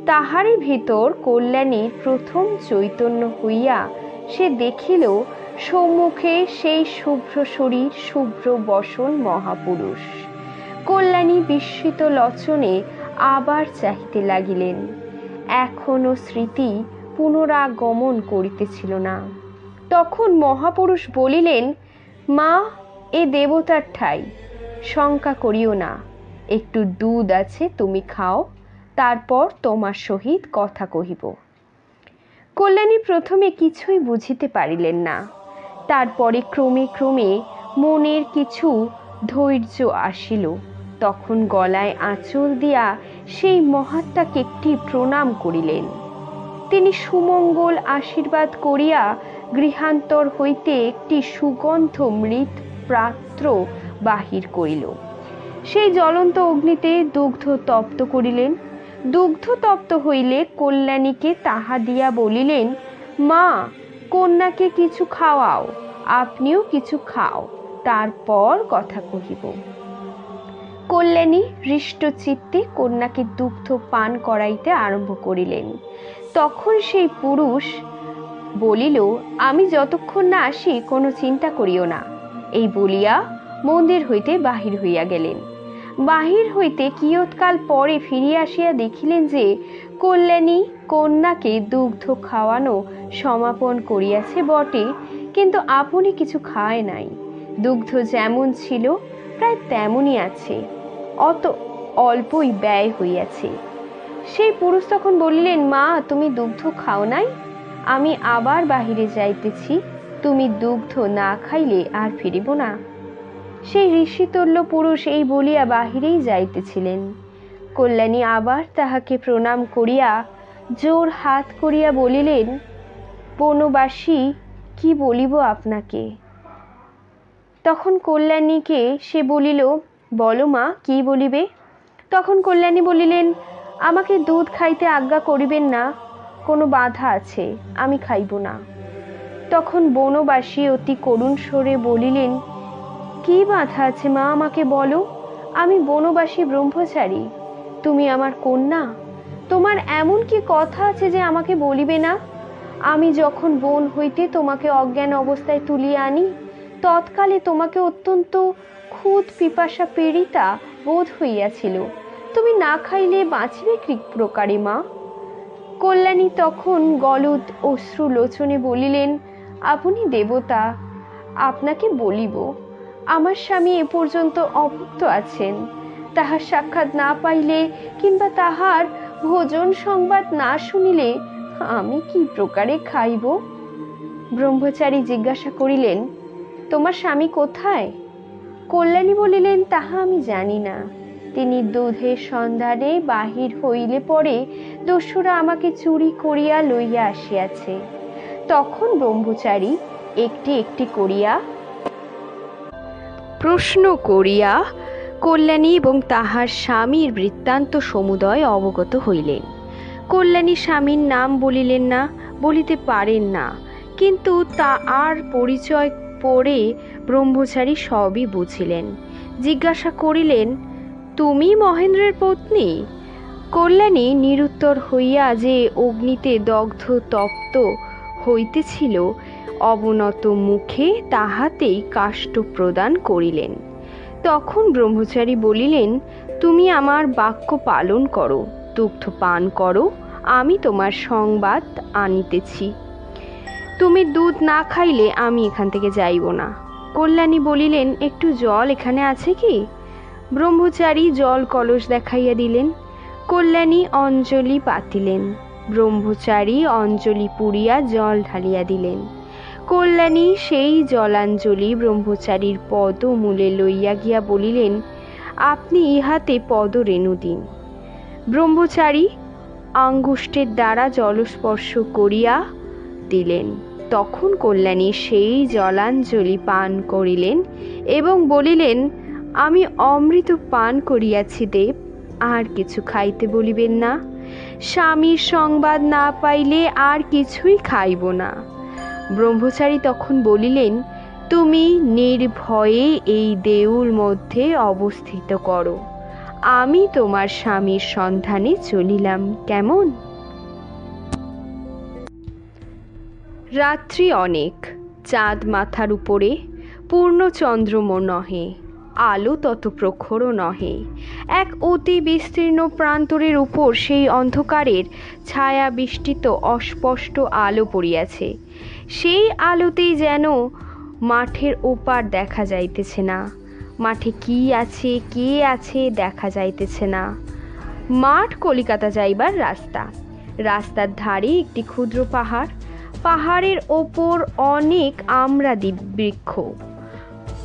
[SPEAKER 1] তাহারই ভিতর কল্যাণীর প্রথম চৈতন্য হইয়া সে দেখিল সম্মুখে সেই শুভ্র শরীর, শুভ্র বসন মহাপুরুষ। কল্যাণী বিস্মিত লোচনে আবার চাহিতে লাগিলেন। এখনো স্মৃতি পুনরাগমন করিতেছিল না। তখন মহাপুরুষ বলিলেন, মা, এ দেবতার ঠাই, শঙ্কা করিও না। একটু দুধ আছে, তুমি খাও, তারপর তোমার সহিত কথা কহিব। কল্যাণী প্রথমে কিছুই বুঝিতে পারিলেন না। তারপরে ক্রমে ক্রমে মনের কিছু ধৈর্য আসিল। তখন গলায় আঁচল দিয়া সেই মহাত্মাকে একটি প্রণাম করিলেন। তিনি সুমঙ্গল আশীর্বাদ করিয়া গৃহান্তর হইতে একটি সুগন্ধ মৃৎ পাত্র বাহির করিল। সেই জ্বলন্ত অগ্নিতে দুগ্ধ তপ্ত করিলেন। দুগ্ধ তপ্ত হইলে কল্যাণীকে তাহা দিয়া বলিলেন, মা, কন্যাকে কিছু খাওয়াও, আপনিও কিছু খাও, তারপর কথা কহিব। কল্যাণী হৃষ্টচিত্তে কন্যাকে দুগ্ধ পান করাইতে আরম্ভ করিলেন। তখন সেই পুরুষ বলিল, আমি যতক্ষণ না আসি কোনো চিন্তা করিও না। এই বলিয়া মন্দির হইতে বাহির হইয়া গেলেন। বাহির হইতে কিয়ৎকাল পরে ফিরিয়া আসিয়া দেখিলেন যে কল্যাণী কন্যাকে দুগ্ধ খাওয়ানো সমাপন করিয়াছে বটে, কিন্তু আপনি কিছু খায় নাই। দুগ্ধ যেমন ছিল প্রায় তেমনই আছে, অত অল্পই ব্যয় হইয়াছে। সেই পুরুষ তখন বলিলেন, মা, তুমি দুগ্ধ খাও নাই? আমি আবার বাহিরে যাইতেছি, তুমি দুগ্ধ না খাইলে আর ফিরিব না। সেই ঋষিতুল্য পুরুষ এই বলিয়া বাহিরেই যাইতেছিলেন। কল্যাণী আবার তাহাকে প্রণাম করিয়া জোর হাত করিয়া বলিলেন, বনবাসী, কি বলিব আপনাকে? তখন কল্যাণীকে সে বলিল, বলো মা, কি বলিবে? তখন কল্যাণী বলিলেন, আমাকে দুধ খাইতে আজ্ঞা করিবেন না, কোনো বাধা আছে, আমি খাইব না। তখন বনবাসী অতি করুণ স্বরে বলিলেন, কি বাধা আছে মা, আমাকে বলো। আমি বনবাসী ব্রহ্মচারী, তুমি আমার কন্যা, তোমার এমন কি কথা আছে যে আমাকে বলিবে না? আমি যখন বন হইতে তোমাকে অজ্ঞান অবস্থায় তুলিয়া আনি, তৎকালে তোমাকে অত্যন্ত ক্ষুধ পিপাসা পীড়িতা বোধ হইয়াছিল। তুমি না খাইলে বাঁচিবে কি প্রকারে মা? কল্যাণী তখন গলদ অশ্রু লোচনে বলিলেন, আপনি দেবতা, আপনাকে বলিব, আমার স্বামী এ পর্যন্ত অভুক্ত আছেন। তাহার সাক্ষাৎ না পাইলে কিংবা তাহার ভোজন সংবাদ না শুনিলে আমি কি প্রকারে খাইব? ব্রহ্মচারী জিজ্ঞাসা করিলেন, তোমার স্বামী কোথায়? কল্যাণী বলিলেন, তাহা আমি জানি না। তিনি দুধের সন্ধানে বাহির হইলে পরে দস্যুরা আমাকে চুরি করিয়া লইয়া আসিয়াছে। তখন ব্রহ্মচারী একটি একটি করিয়া প্রশ্ন করিয়া কল্যাণী এবং তাহার স্বামীর বৃত্তান্ত সমুদয় অবগত হইলেন। কল্যাণী স্বামীর নাম বলিলেন না, বলিতে পারেন না, কিন্তু তা আর পরিচয় পড়ে ব্রহ্মচারী সবই বুঝিলেন। জিজ্ঞাসা করিলেন, তুমি মহেন্দ্রের পত্নী? কল্যাণী নিরুত্তর হইয়া যে অগ্নিতে দগ্ধ তপ্ত হইতেছিল অবনত মুখে তাহাতেই কাষ্ঠ প্রদান করিলেন। তখন ব্রহ্মচারী বলিলেন, তুমি আমার বাক্য পালন করো, দুগ্ধ পান করো, আমি তোমার সংবাদ আনিতেছি। তুমি দুধ না খাইলে আমি এখান থেকে যাইব না। কল্যাণী বলিলেন, একটু জল এখানে আছে কি? ব্রহ্মচারী জল কলস দেখাইয়া দিলেন। কল্যাণী অঞ্জলি পাতিলেন। ব্রহ্মচারী অঞ্জলি পুড়িয়া জল ঢালিয়া দিলেন। কল্যাণী সেই জলাঞ্জলি ব্রহ্মচারীর পদমূলে লইয়া গিয়া বলিলেন, আপনি ইহাতে পদরেণু দিন। ব্রহ্মচারী আঙ্গুষ্ঠের দ্বারা জলস্পর্শ করিয়া দিলেন। তখন কল্যাণী সেই জলাঞ্জলি পান করিলেন এবং বলিলেন, আমি অমৃত পান করিয়াছি দেব, আর কিছু খাইতে বলিবেন না। স্বামীর সংবাদ না পাইলে আর কিছুই খাইব না। ব্রহ্মচারী তখন বলিলেন, তুমি নির্ভয়ে এই দেউল মধ্যে অবস্থিত করো, আমি তোমার স্বামীর সন্ধানে চলিলাম, কেমন? রাত্রি অনেক, চাঁদ মাথার উপরে, পূর্ণচন্দ্রম নহে, আলো তত প্রখরও নহে। এক অতি বিস্তীর্ণ প্রান্তরের উপর সেই অন্ধকারের ছায়া বিষ্টিত অস্পষ্ট আলো পড়িয়াছে। সেই আলোতেই যেন মাঠের ওপার দেখা যাইতেছে না, মাঠে কি আছে কে আছে দেখা যাইতেছে না। মাঠ কলিকাতা যাইবার রাস্তা, রাস্তার ধারে একটি ক্ষুদ্র পাহাড়, পাহাড়ের ওপর অনেক আমরাদি বৃক্ষ,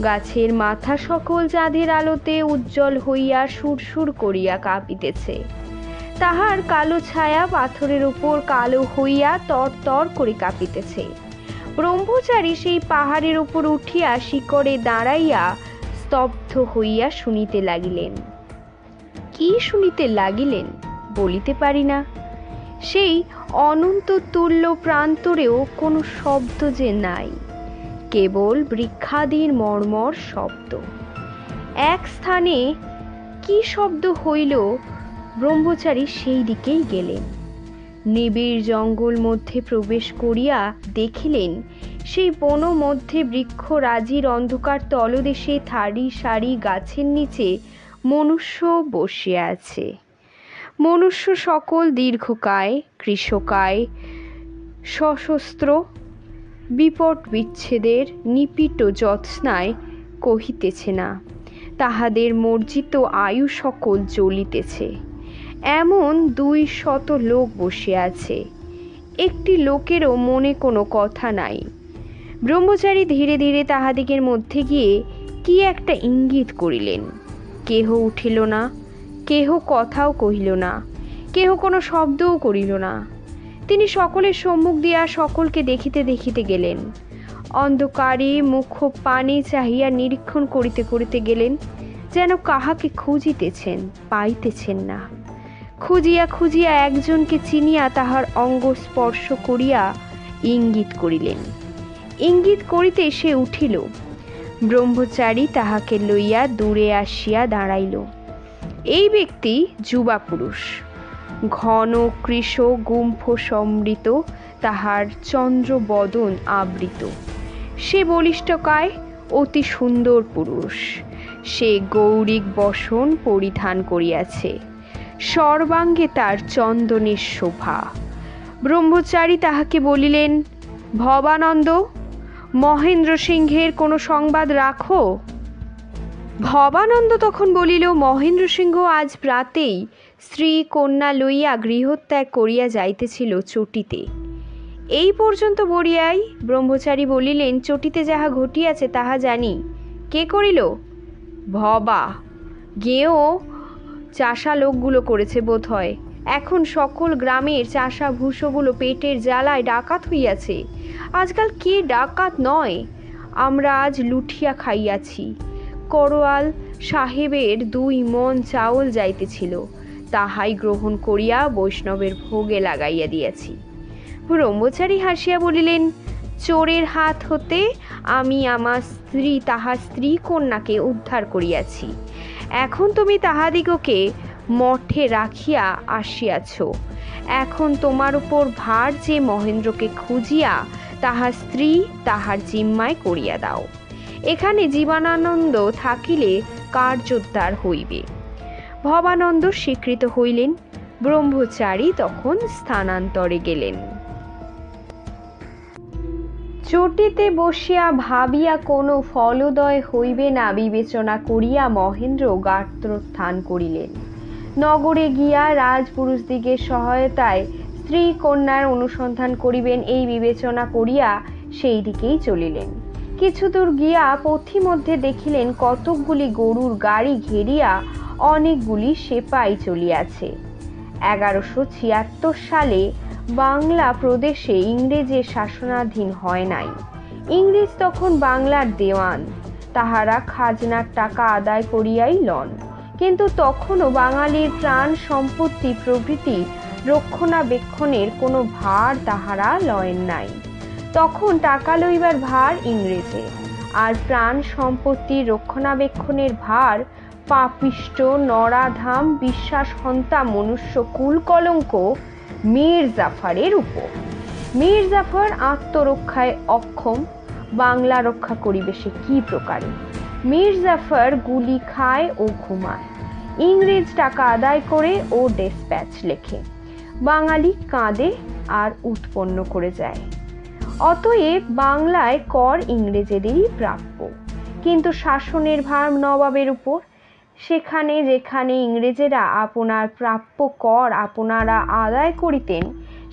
[SPEAKER 1] গাছের মাথা সকল চাঁদের আলোতে উজ্জ্বল হইয়া সুরসুর করিয়া কাঁপিতেছে। তাহার কালো ছায়া পাথরের উপর কালো হইয়া তরতর করে কাঁপিতেছে। ব্রহ্মচারী সেই পাহাড়ের উপর উঠিয়া শিকড়ে দাঁড়াইয়া স্তব্ধ হইয়া শুনিতে লাগিলেন। কি শুনিতে লাগিলেন বলিতে পারি না। সেই অনন্ত তুল্য প্রান্তরেও কোনো শব্দ যে নাই, কেবল বৃক্ষাদির মর্মর শব্দ। এক স্থানে কি শব্দ হইল, ব্রহ্মচারী সেই দিকেই গেলেন। নিবিড় জঙ্গল মধ্যে প্রবেশ করিয়া দেখিলেন, সেই বন মধ্যে বৃক্ষরাজির অন্ধকার তলদেশে সারি সারি গাছের নিচে মনুষ্য বসিয়া আছে। মনুষ্য সকল দীর্ঘকায়, কৃশকায়, সশস্ত্র, বিপট বিচ্ছেদের নিপীড় জ্যোৎস্নায় কহিতেছে না, তাহাদের মর্জিত আয়ু সকল জ্বলিতেছে। এমন 200 লোক বসিয়া আছে, একটি লোকেরও মনে কোনো কথা নাই। ব্রহ্মচারী ধীরে ধীরে তাহাদিগের মধ্যে গিয়ে কি একটা ইঙ্গিত করিলেন। কেহ উঠিল না, কেহ কথাও কহিল না, কেহ কোনো শব্দও করিল না। তিনি সকলের সম্মুখ দিয়া সকলকে দেখিতে দেখিতে গেলেন। অন্ধকারে মুখ পানে চাহিয়া নিরীক্ষণ করিতে করিতে গেলেন, যেন কাহাকে খুঁজিতেছেন, পাইতেছেন না। খুঁজিয়া খুঁজিয়া একজনকে চিনিয়া তাহার অঙ্গ স্পর্শ করিয়া ইঙ্গিত করিলেন। ইঙ্গিত করিতে সে উঠিল। ব্রহ্মচারী তাহাকে লইয়া দূরে আসিয়া দাঁড়াইল। এই ব্যক্তি যুবা পুরুষ, ঘন কৃশ গুম্ফ সমৃত, তাহার চন্দ্রবদন আবৃত। সে বলিষ্ঠকায়, অতি সুন্দর পুরুষ। সে গৌরিক বসন পরিধান করিয়াছে, সর্বাঙ্গে তার চন্দনের শোভা। ব্রহ্মচারী তাহাকে বলিলেন, ভবানন্দ, মহেন্দ্র সিংহের কোনো সংবাদ রাখো। ভবানন্দ তখন বলিল, মহেন্দ্র সিংহ আজ প্রাতেই স্ত্রী কন্যা লইয়া গৃহত্যাগ করিয়া যাইতেছিল চটিতে। এই পর্যন্ত বলিয়াই ব্রহ্মচারী বলিলেন, চটিতে যাহা ঘটিয়াছে তাহা জানি। কে করিল? ভবা গেঁয়ো চাষা লোকগুলো করেছে বোধ হয়। এখন সকল গ্রামের চাষা ভূষগুলো পেটের জ্বালায় ডাকাত হইয়াছে। আজকাল কে ডাকাত নয়, আমরা আজ লুঠিয়া খাইয়াছি। করোয়াল সাহেবের 2 মণ চাউল যাইতেছিল, তাহাই গ্রহণ করিয়া বৈষ্ণবের ভোগে লাগাইয়া দিয়াছি। ব্রহ্মচারী হাসিয়া বলিলেন, চোরের হাত হতে আমি আমার স্ত্রী তাহার স্ত্রী কন্যাকে উদ্ধার করিয়াছি। এখন তুমি তাহাদিগকে মঠে রাখিয়া আসিয়াছ। এখন তোমার উপর ভার যে মহেন্দ্রকে খুঁজিয়া তাহার স্ত্রী তাহার জিম্মায় করিয়া দাও। এখানে জীবনানন্দ থাকিলে কার্যোদ্ধার হইবে। ভবানন্দ স্বীকৃত হইলেন। ব্রহ্মচারী তখন স্থানান্তরে গেলেন। চটিতে বসিয়া ভাবিয়া কোনো ফলোদয় হইবে না বিবেচনা করিয়া মহেন্দ্র গাত্রোত্থান করিলেন। নগরে গিয়া রাজপুরুষদিগের সহায়তায় স্ত্রী কন্যার অনুসন্ধান করিবেন এই বিবেচনা করিয়া সেই দিকেই চলিলেন। কিছু দূর গিয়া পথিমধ্যে দেখিলেন কতকগুলি গরুর গাড়ি ঘেরিয়া অনেকগুলি সেপাই চলিয়াছে। 1176 সালে বাংলা প্রদেশে ইংরেজের শাসনাধীন হয় নাই। ইংরেজ তখন বাংলার দেওয়ান, তাহারা খাজনার টাকা আদায় করিয়াই লন। কিন্তু তখনও বাঙালির প্রাণ সম্পত্তি প্রভৃতি রক্ষণাবেক্ষণের কোনো ভার তাহারা লয়েন নাই। তখন টাকা লইবার ভার ইংরেজের, আর প্রাণ সম্পত্তি রক্ষণাবেক্ষণের ভার পাপিষ্ট নরাধাম বিশ্বাসহন্তা মনুষ্য কুল কলঙ্ক মীর জাফরের উপর। মীর জাফর আত্মরক্ষায় অক্ষম, বাংলা রক্ষা করিবে সে কি প্রকারে? মীর জাফর গুলি খায় ও ঘুমায়, ইংরেজ টাকা আদায় করে ও ডেসপ্যাচ লেখে, বাঙালি কাঁদে আর উৎপন্ন করে যায়। অতএব বাংলায় কর ইংরেজেদেরই প্রাপ্য, কিন্তু শাসনের ভার নবাবের উপর। সেখানে যেখানে ইংরেজেরা আপনার প্রাপ্য কর আপনারা আদায় করিতেন,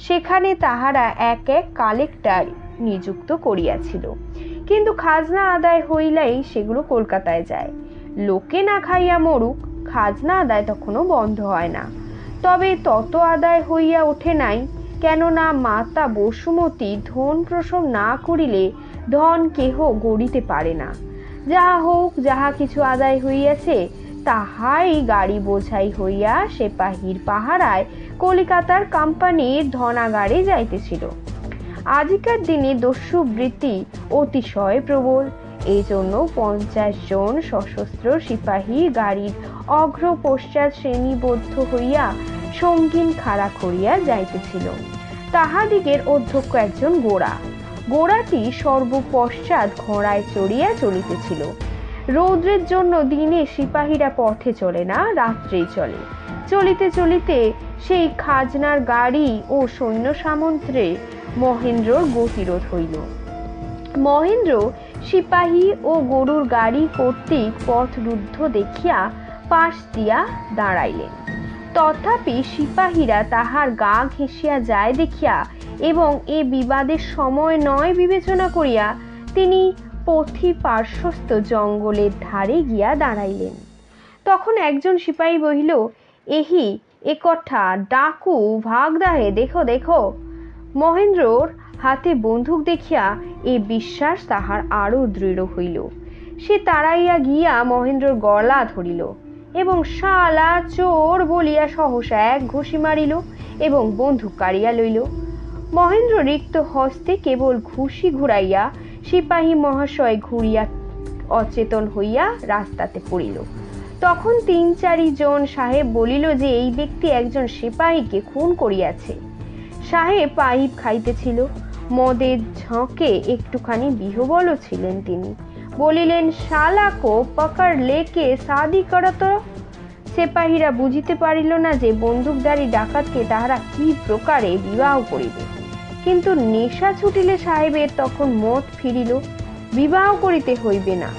[SPEAKER 1] সেখানে তাহারা এক এক কালেক্টর নিযুক্ত করিয়াছিল। কিন্তু খাজনা আদায় হইলেই সেগুলো কলকাতায় যায়। লোকে না খাইয়া মরুক, খাজনা আদায় তখনও বন্ধ হয় না। তবে তত আদায় হইয়া ওঠে নাই, কেননা মাতা বসুমতী ধন প্রসব না করিলে ধন কেহ গড়িতে পারে না। যাহা হোক, যাহা কিছু আদায় হইয়াছে তাহাই গাড়ি বোঝাই হইয়া সেপাহীর পাহারায় কলিকাতার কোম্পানির ধনাগারে যাইতেছিল। আজিকার দিনে দস্যুবৃত্তি অতিশয় প্রবল, এই জন্য 50 জন সশস্ত্র সিপাহী গাড়ির অগ্র পশ্চাৎ শ্রেণীবদ্ধ হইয়া সঙ্গীন খাড়া করিয়া যাইতেছিল। তাহাদিগের অধ্যক্ষ একজন গোড়া। গোড়াটি সর্বপশ্চাৎ ঘোড়ায় চড়িয়া চলিতেছিল। রৌদ্রের জন্য দিনে সিপাহীরা পথে চলে না, রাত্রেই চলে। চলিতে চলিতে সেই খাজনার গাড়ি ও সৈন্য সামন্ত্রে মহেন্দ্রর গতিরোধ হইল। মহেন্দ্র সিপাহী ও গরুর গাড়ি কর্তৃক পথ রুদ্ধ দেখিয়া পাশ দিয়া দাঁড়াইলেন। তথাপি সিপাহীরা তাহার গা ঘেঁষিয়া যায় দেখিয়া এবং এ বিবাদের সময় নয় বিবেচনা করিয়া তিনি পথি পার্শ্বস্থ জঙ্গলের ধারে গিয়া দাঁড়াইলেন। তখন একজন সিপাহী বলিল, এহি একথা ডাকু ভাগদাহে, দেখো দেখো। মহেন্দ্রর হাতে বন্দুক দেখিয়া এ বিশ্বাস তাহার আরো দৃঢ় হইল। সে তাড়াইয়া গিয়া মহেন্দ্রর গলা ধরিল এবং শালা চোর বলিয়া সহসা এক ঘুষি মারিল এবং বন্দুক কাড়িয়া লইল। মহেন্দ্র রিক্ত হস্তে কেবল ঘুষি ঘুরাইয়া সিপাহী মহাশয় ঘুরিয়া অচেতন হইয়া রাস্তাতে পড়িল। তখন 3-4 জন সাহেব বলিল যে এই ব্যক্তি একজন সিপাহীকে খুন করিয়াছে। সাহেব পাইপ খাইতেছিল, মদের ঝঁকে একটুখানি বিহবল ছিলেন। তিনি বলিলেন, শালাকো পকড় লেকে শাদি করত। সিপাহীরা বুঝিতে পারিল না যে বন্দুকধারী ডাকাতকে তাহারা কি প্রকারে বিবাহ করিবে। কিন্তু নেশা ছুটিলে সাহেবের তখন মত ফিরিল, বিবাহ করিতে হইবে না।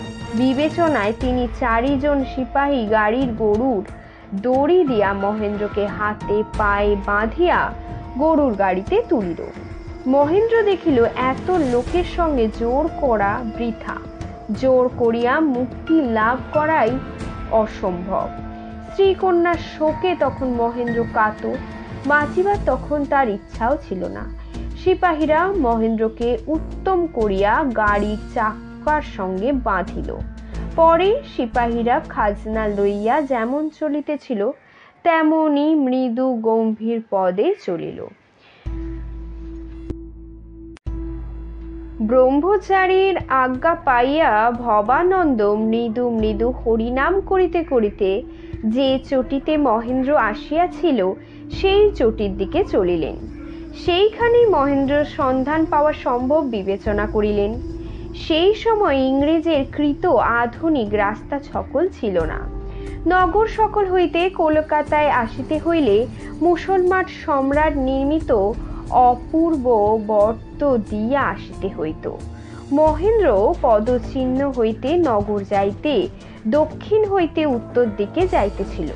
[SPEAKER 1] বিবেচনায় তিনি 4 জন সিপাহী গাড়ির গরুর দড়ি দিয়া মহেন্দ্রকে হাতে পায়ে বাঁধিয়া গরুর গাড়িতে তুলিল। মহেন্দ্র দেখিল এত লোকের সঙ্গে জোর করা বৃথা। জোর করিয়া মুক্তি লাভ করাই অসম্ভব। স্ত্রীকন্যার শোকে তখন মহেন্দ্র কাতর, বাঁচিবার তখন তার ইচ্ছাও ছিল না। সিপাহীরা মহেন্দ্রকে উত্তম করিয়া গাড়ির চাকার সঙ্গে বাঁধিল। পরে সিপাহীরা খাজনা লইয়া যেমন চলিতেছিল তেমনি মৃদু গম্ভীর পদে চলিল। ব্রহ্মচারীর আজ্ঞা পাইয়া ভবানন্দ মৃদু মৃদু হরিনাম করিতে করিতে যে চটিতে মহেন্দ্র আসিয়াছিল সেই চটির দিকে চলিলেন। সেইখানেই মহেন্দ্রের সন্ধান পাওয়া সম্ভব বিবেচনা করিলেন। সেই সময় ইংরেজের কৃত আধুনিক রাস্তা সকল ছিল না। নগর সকল হইতে কলকাতায় আসিতে হইলে মুসলমান সম্রাট নির্মিত অপূর্ব বর্ত দিয়া আসিতে হইত। মহেন্দ্র পদচিহ্ন হইতে নগর যাইতে দক্ষিণ হইতে উত্তর দিকে যাইতেছিল।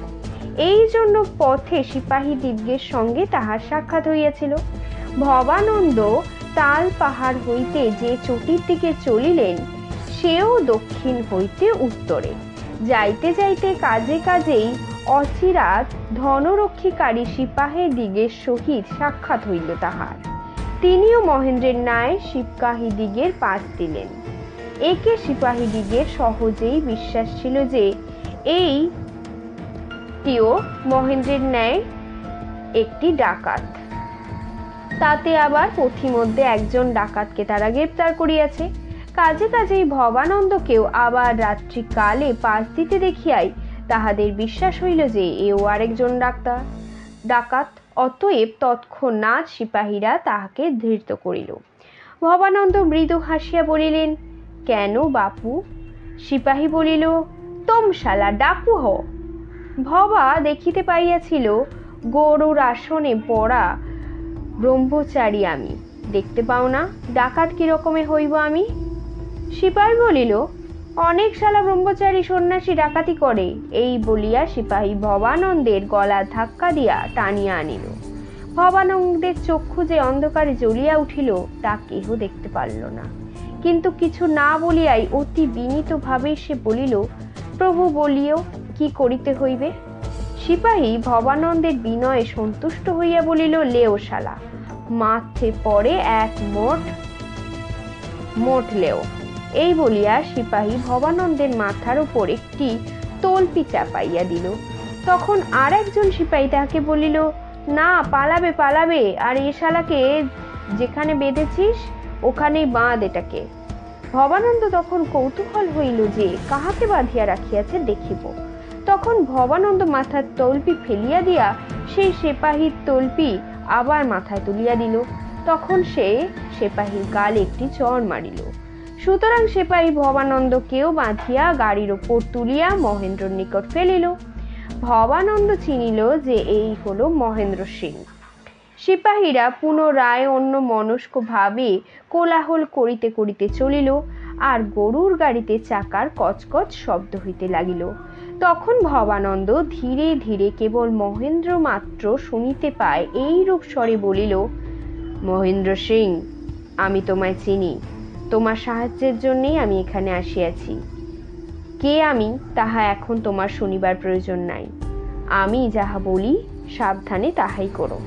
[SPEAKER 1] এই জন্য পথে সিপাহীদিগের সঙ্গে তাহার সাক্ষাৎ হইয়াছিল। ভবানন্দ তাল পাহাড় হইতে যে চটির দিকে চলিলেন সেও দক্ষিণ হইতে উত্তরে। যাইতে যাইতে কাজে কাজেই অচিরাৎ ধনরক্ষীকারী সিপাহীদিগের সহিত সাক্ষাৎ হইল তাহার। তিনিও মহেন্দ্রের ন্যায় সিপাহীদিগের পাশ দিলেন। একে সিপাহীদিগের সহজেই বিশ্বাস ছিল যে এইটিও মহেন্দ্রের ন্যায় একটি ডাকাত। তাতে আবার পথিমধ্যে একজন ডাকাতকে তারা গ্রেপ্তার করিয়াছে। কাজে কাজেই ভবানন্দকেও আবার রাত্রিকালে পাশ দিতে দেখিয়াই তাহাদের বিশ্বাস হইল যে এও আরেকজন ডাকাত। অতএব তৎক্ষণাৎ সিপাহীরা তাহাকে ধৃত করিল। ভবানন্দ মৃদু হাসিয়া বলিলেন, কেন বাপু? সিপাহী বলিল, তোম শালা ডাকু হ। ভবা দেখিতে পাইয়াছিল গরুর আসনে পড়া ব্রহ্মচারী আমি, দেখতে পাও না ডাকাত কি রকমে হইব আমি? সিপাহী বলিল, অনেক শালা ব্রহ্মচারী সন্ন্যাসী ডাকাতি করে। এই বলিয়া সিপাহী ভবানন্দের গলা ধাক্কা দিয়া টানিয়া আনিল। ভবানন্দের চক্ষু যে অন্ধকারে জ্বলিয়া উঠিল তা কেহ দেখতে পারল না। কিন্তু কিছু না বলিয়াই অতি বিনীত ভাবে সে বলিল, প্রভু বলিও কি করিতে হইবে? সিপাহী ভবানন্দের বিনয়ে সন্তুষ্ট হইয়া বলিল, লেও শালা, মাথে পড়ে এক মোট লেও। এই বলিয়া সিপাহী ভবানন্দের মাথার উপর একটি তলপি চাপাইয়া দিল। তখন আর একজন সিপাহী তাহাকে বলিল, না, পালাবে পালাবে, আর এ শালাকে যেখানে বেঁধেছিস ওখানেই বাঁধ এটাকে। ভবানন্দ তখন কৌতূহল হইল যে কাহাকে বাঁধিয়া রাখিয়াছে দেখিব। তখন ভবানন্দ মাথার তলপি ফেলিয়া দিয়া সেই সিপাহীর তলপি আবার মাথায় তুলিয়া দিল। তখন সে সিপাহীর গালে একটি চড় মারিল। সুতরাং সিপাহী ভবানন্দকেও বাঁধিয়া গাড়ির ওপর তুলিয়া মহেন্দ্রের নিকট ফেলিল। ভবানন্দ চিনিল যে এই হলো মহেন্দ্র সিং। সিপাহীরা পুনরায় অন্য মনস্ক ভাবে কোলাহল করিতে করিতে চলিল, আর গরুর গাড়িতে চাকার কচকচ শব্দ হইতে লাগিল। তখন ভবানন্দ ধীরে ধীরে কেবল মহেন্দ্র মাত্র শুনিতে পায় এইরূপ স্বরে বলিল, মহেন্দ্র সিং, আমি তোমায় চিনি। তোমার সাহায্যের জন্যই আমি এখানে আসিয়াছি। কে আমি তাহা এখন তোমার শুনিবার প্রয়োজন নাই। আমি যাহা বলি সাবধানে তাহাই করো।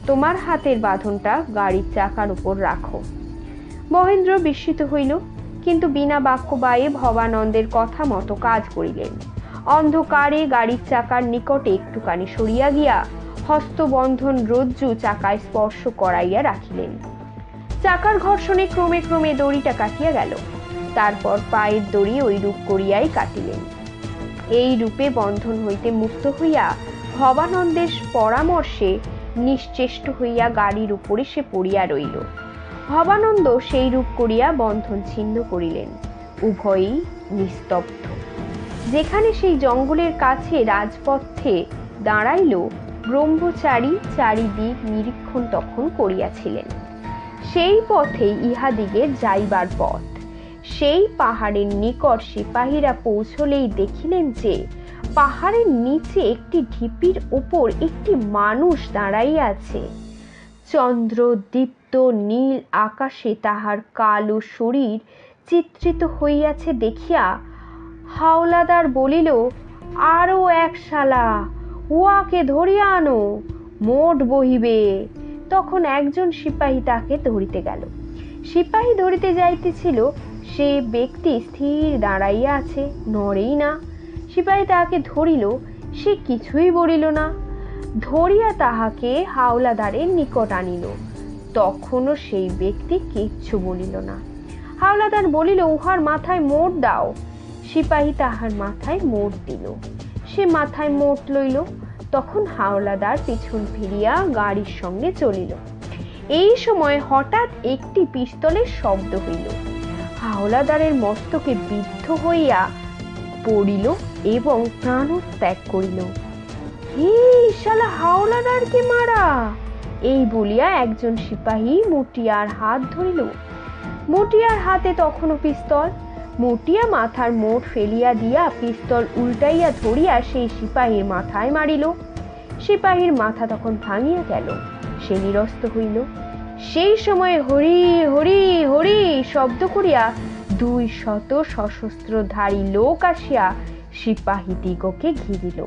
[SPEAKER 1] তোমার হাতের বাঁধনটা গাড়ির চাকার উপর রাখো। মহেন্দ্র বিস্মিত হইল, কিন্তু বিনা বাক্য বায়ে ভবানন্দের কথা মতো কাজ করিলেন। অন্ধকারে গাড়ির চাকার নিকটে একটুখানি সরিয়া গিয়া হস্তবন্ধন রজ্জু চাকায় স্পর্শ করাইয়া রাখিলেন। চাকার ঘর্ষণে ক্রমে ক্রমে দড়িটা কাটিয়া গেল। তারপর পায়ের দড়ি ওই রূপ করিয়াই কাটিলেন। এই রূপে বন্ধন হইতে মুক্ত হইয়া ভবানন্দের পরামর্শে নিশ্চেষ্ট হইয়া গাড়ির উপরে সে পড়িয়া রইল। ভবানন্দ সেই রূপ করিয়া বন্ধন ছিন্ন করিলেন। উভয়ই নিস্তব্ধ। যেখানে সেই জঙ্গলের কাছে রাজপথে দাঁড়াইল, ব্রহ্মচারী চারিদিক নিরীক্ষণ তখন করিয়াছিলেন। সেই পথেই ইহাদিগের যাইবার পথ। সেই পাহাড়ের নিকট সিপাহীরা পৌঁছলেই দেখিলেন যে পাহাড়ের নিচে একটি ঢিপির উপর একটি মানুষ দাঁড়াইয়া আছে। চন্দ্রদীপ্ত নীল আকাশে তাহার কালো শরীর চিত্রিত হইয়াছে দেখিয়া হাওলাদার বলিল, আরো এক শালা, উহাকে ধরিয়া আনো, মোট বহিবে। তখন একজন সিপাহী তাকে ধরিতে গেল। সিপাহী ধরিতে যাইতেছিল, সে ব্যক্তি স্থির দাঁড়াইয়া আছে, নড়েই না। সিপাহী তাহাকে ধরিল, সে কিছুই বলিল না। ধরিয়া তাহাকে হাওলাদারের নিকট আনিল, তখনও সেই ব্যক্তি কিচ্ছু বলিল না। হাওলাদার বলিল, উহার মাথায় মোট দাও। সিপাহী তাহার মাথায় মোট দিল। সে মাথায় মোট লইল। তখন হাওলাদার পিছন ফিরিয়া গাড়ির সঙ্গে চলিল। এই সময় হঠাৎ একটি পিস্তলের শব্দ হইল। হাওলাদারের মস্তকে বিদ্ধ হইয়া পড়িল এবং প্রাণত্যাগ করিল। হে শালা, হাওলাদারকে মারা! এই বলিয়া একজন সিপাহী মটিয়ার হাত ধরিল। মটিয়ার হাতে তখনও পিস্তল। মটিয়া মাথার মোট ফেলিয়া দিয়া পিস্তল উল্টাইয়া ধরিয়া সেই সিপাহীর মাথায় মারিল। সিপাহীর মাথা তখন ভাঙিয়া গেল, সে নিরস্ত হইল। সেই সময় হরি হরি হরি শব্দ করিয়া 200 সশস্ত্রধারী লোক আসিয়া সিপাহীদিগকে ঘিরিল।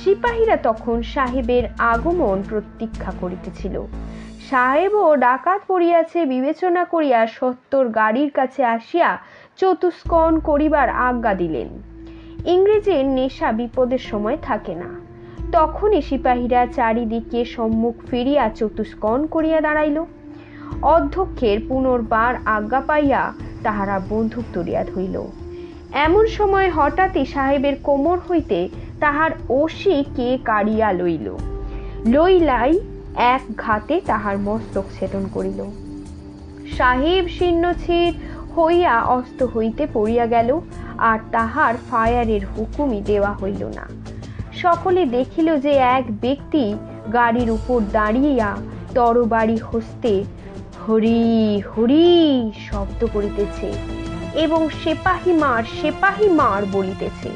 [SPEAKER 1] সিপাহীরা তখন সাহেবের আগমন প্রতীক্ষা করিতেছিল। সাহেবও ডাকাত পড়িয়াছে বিবেচনা করিয়া 70 গাড়ির কাছে আসিয়া চতুষ্কোণ করিবার আজ্ঞা দিলেন। ইংরেজের নেশা বিপদের সময় থাকে না। তখনই সিপাহীরা চারিদিকে সম্মুখ ফিরিয়া চতুষ্কোণ করিয়া দাঁড়াইল। অধ্যক্ষের পুনর্বার আজ্ঞা পাইয়া তাহারা বন্দুক তুলিয়া ধরিল। এমন সময় হঠাৎই সাহেবের কোমর হইতে তাহার অসি কে কাড়িয়া লইল। লইলাই এক ঘাতে তাহার মস্তক ছেদন করিল। সাহেব শীর্ণশীর হইয়া অস্ত হইতে পড়িয়া গেল, আর তাহার ফায়ারের হুকুমই দেওয়া হইল না। সকলে দেখিল যে এক ব্যক্তি গাড়ির উপর দাঁড়িয়া তরবারি হস্তে হরি হরি শব্দ করিতেছে এবং সেপাহী মার বলিতেছে।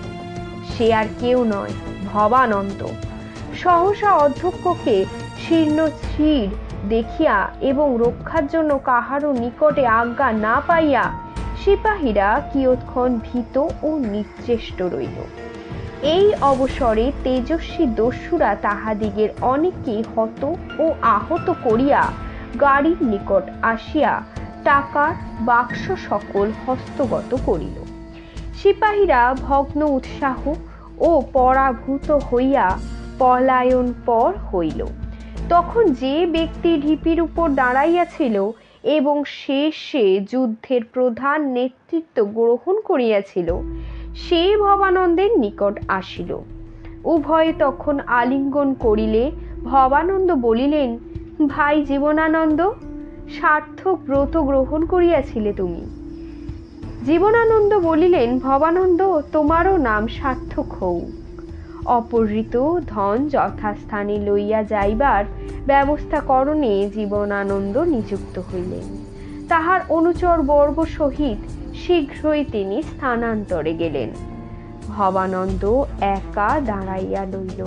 [SPEAKER 1] সে আর কেউ নয়, ভবানন্দ। সহসা অধ্যক্ষকে শীর্ণশীর দেখিয়া এবং রক্ষার জন্য কাহারও নিকটে আজ্ঞা না পাইয়া সিপাহীরা কিয়ৎক্ষণ ভীত ও নিশ্চেষ্ট রইল। এই অবসরে তেজস্বী দস্যুরা তাহাদিগের অনেককে হত ও আহত করিয়া গাড়ির নিকট আসিয়া টাকার বাক্স সকল হস্তগত করিল। সিপাহীরা ভগ্ন উৎসাহ ও পরাভূত হইয়া পলায়ন পর হইল। তখন যে ব্যক্তি ঢিপির উপর দাঁড়াইয়াছিল এবং শেষে যুদ্ধের প্রধান নেতৃত্ব গ্রহণ করিয়াছিল, সে ভবানন্দের নিকট আসিল। উভয়ে তখন আলিঙ্গন করিলে ভবানন্দ বলিলেন, ভাই জীবনানন্দ, সার্থক ব্রত গ্রহণ করিয়াছিলে তুমি। জীবনানন্দ বলিলেন, ভবানন্দ, তোমারও নাম সার্থক হউক। অপহৃত ধন যথাস্থানে লইয়া যাইবার ব্যবস্থাকরণে জীবনানন্দ নিযুক্ত হইলেন। তাহার অনুচর বর্গ সহিত শীঘ্রই তিনি স্থানান্তরে গেলেন। ভবানন্দ একা দাঁড়াইয়া রইল।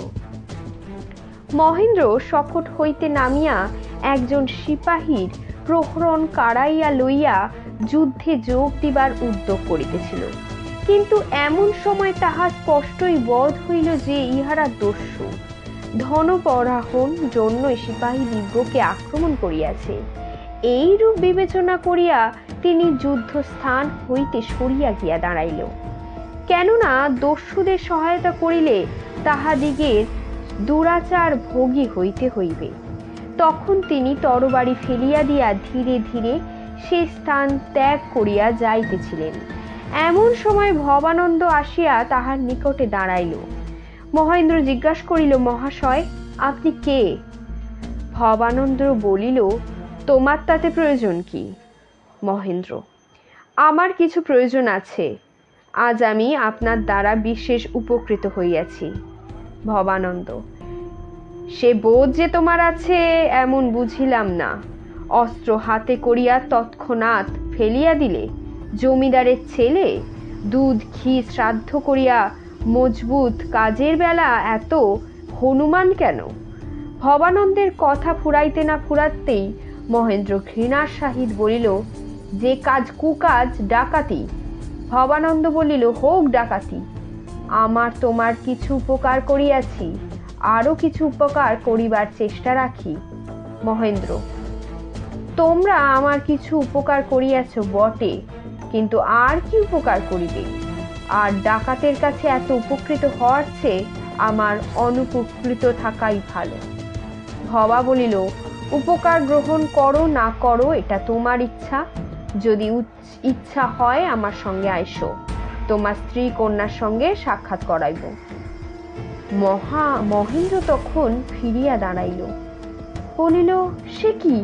[SPEAKER 1] মহেন্দ্র শকট হইতে নামিয়া একজন সিপাহীর প্রহরণ কাড়াইয়া লইয়া যুদ্ধে যোগ দিবার উদ্যোগ করিতেছিল, কিন্তু এমন সময় তাহার স্পষ্টই বোধ হইল যে ইহারা দস্যু ধনপরাহন জন্যই সিপাহীদিগকে আক্রমণ করিয়াছে। এইরূপ বিবেচনা করিয়া তিনি যুদ্ধস্থান হইতে সরিয়া গিয়া দাঁড়াইল। কেননা দস্যুদের সহায়তা করিলে তাহাদিগের দুরাচার ভোগী হইতে হইবে। তখন তিনি তরবারি ফেলিয়া দিয়া ধীরে ধীরে সে স্থান ত্যাগ করিয়া যাইতেছিলেন। এমন সময় ভবানন্দ আসিয়া তাহার নিকটে দাঁড়াইল। মহেন্দ্র জিজ্ঞাসা করিল, মহাশয়, আপনি কে? ভবানন্দ বলিল, তোমার তাতে প্রয়োজন কি? মহেন্দ্র, আমার কিছু প্রয়োজন আছে। আজ আমি আপনার দ্বারা বিশেষ উপকৃত হইয়াছি। ভবানন্দ, সে বোধ যে তোমার আছে এমন বুঝিলাম না। অস্ত্র হাতে করিয়া তৎক্ষণাৎ ফেলিয়া দিলে, জমিদারের ছেলে, দুধ ঘি শ্রাদ্ধ করিয়া মজবুত কাজের বেলা এত হনুমান কেন? ভবানন্দের কথা ফুরাইতে না ফুরাতেই মহেন্দ্র ঘৃণার সহিত বলিল, যে কাজ কুকাজ, ডাকাতি। ভবানন্দ বলিল, হোক ডাকাতি, আমার তোমার কিছু উপকার করিয়াছি, আরো কিছু উপকার করিবার চেষ্টা রাখি। মহেন্দ্র, তোমরা আমার কিছু উপকার করিয়াছ বটে, কিন্তু আর কি উপকার করিবে? আর ডাকাতের কাছে এত উপকৃত হওয়ার চেয়ে আমার অনুপকৃত থাকাই ভালো। ভবা বলিল, উপকার গ্রহণ করো না করো এটা তোমার ইচ্ছা, যদি ইচ্ছা হয় আমার সঙ্গে আইসো, তোমার স্ত্রী কন্যার সঙ্গে সাক্ষাৎ করাইব। মহেন্দ্র তখন ফিরিয়া দাঁড়াইল, বলিল, সে কি?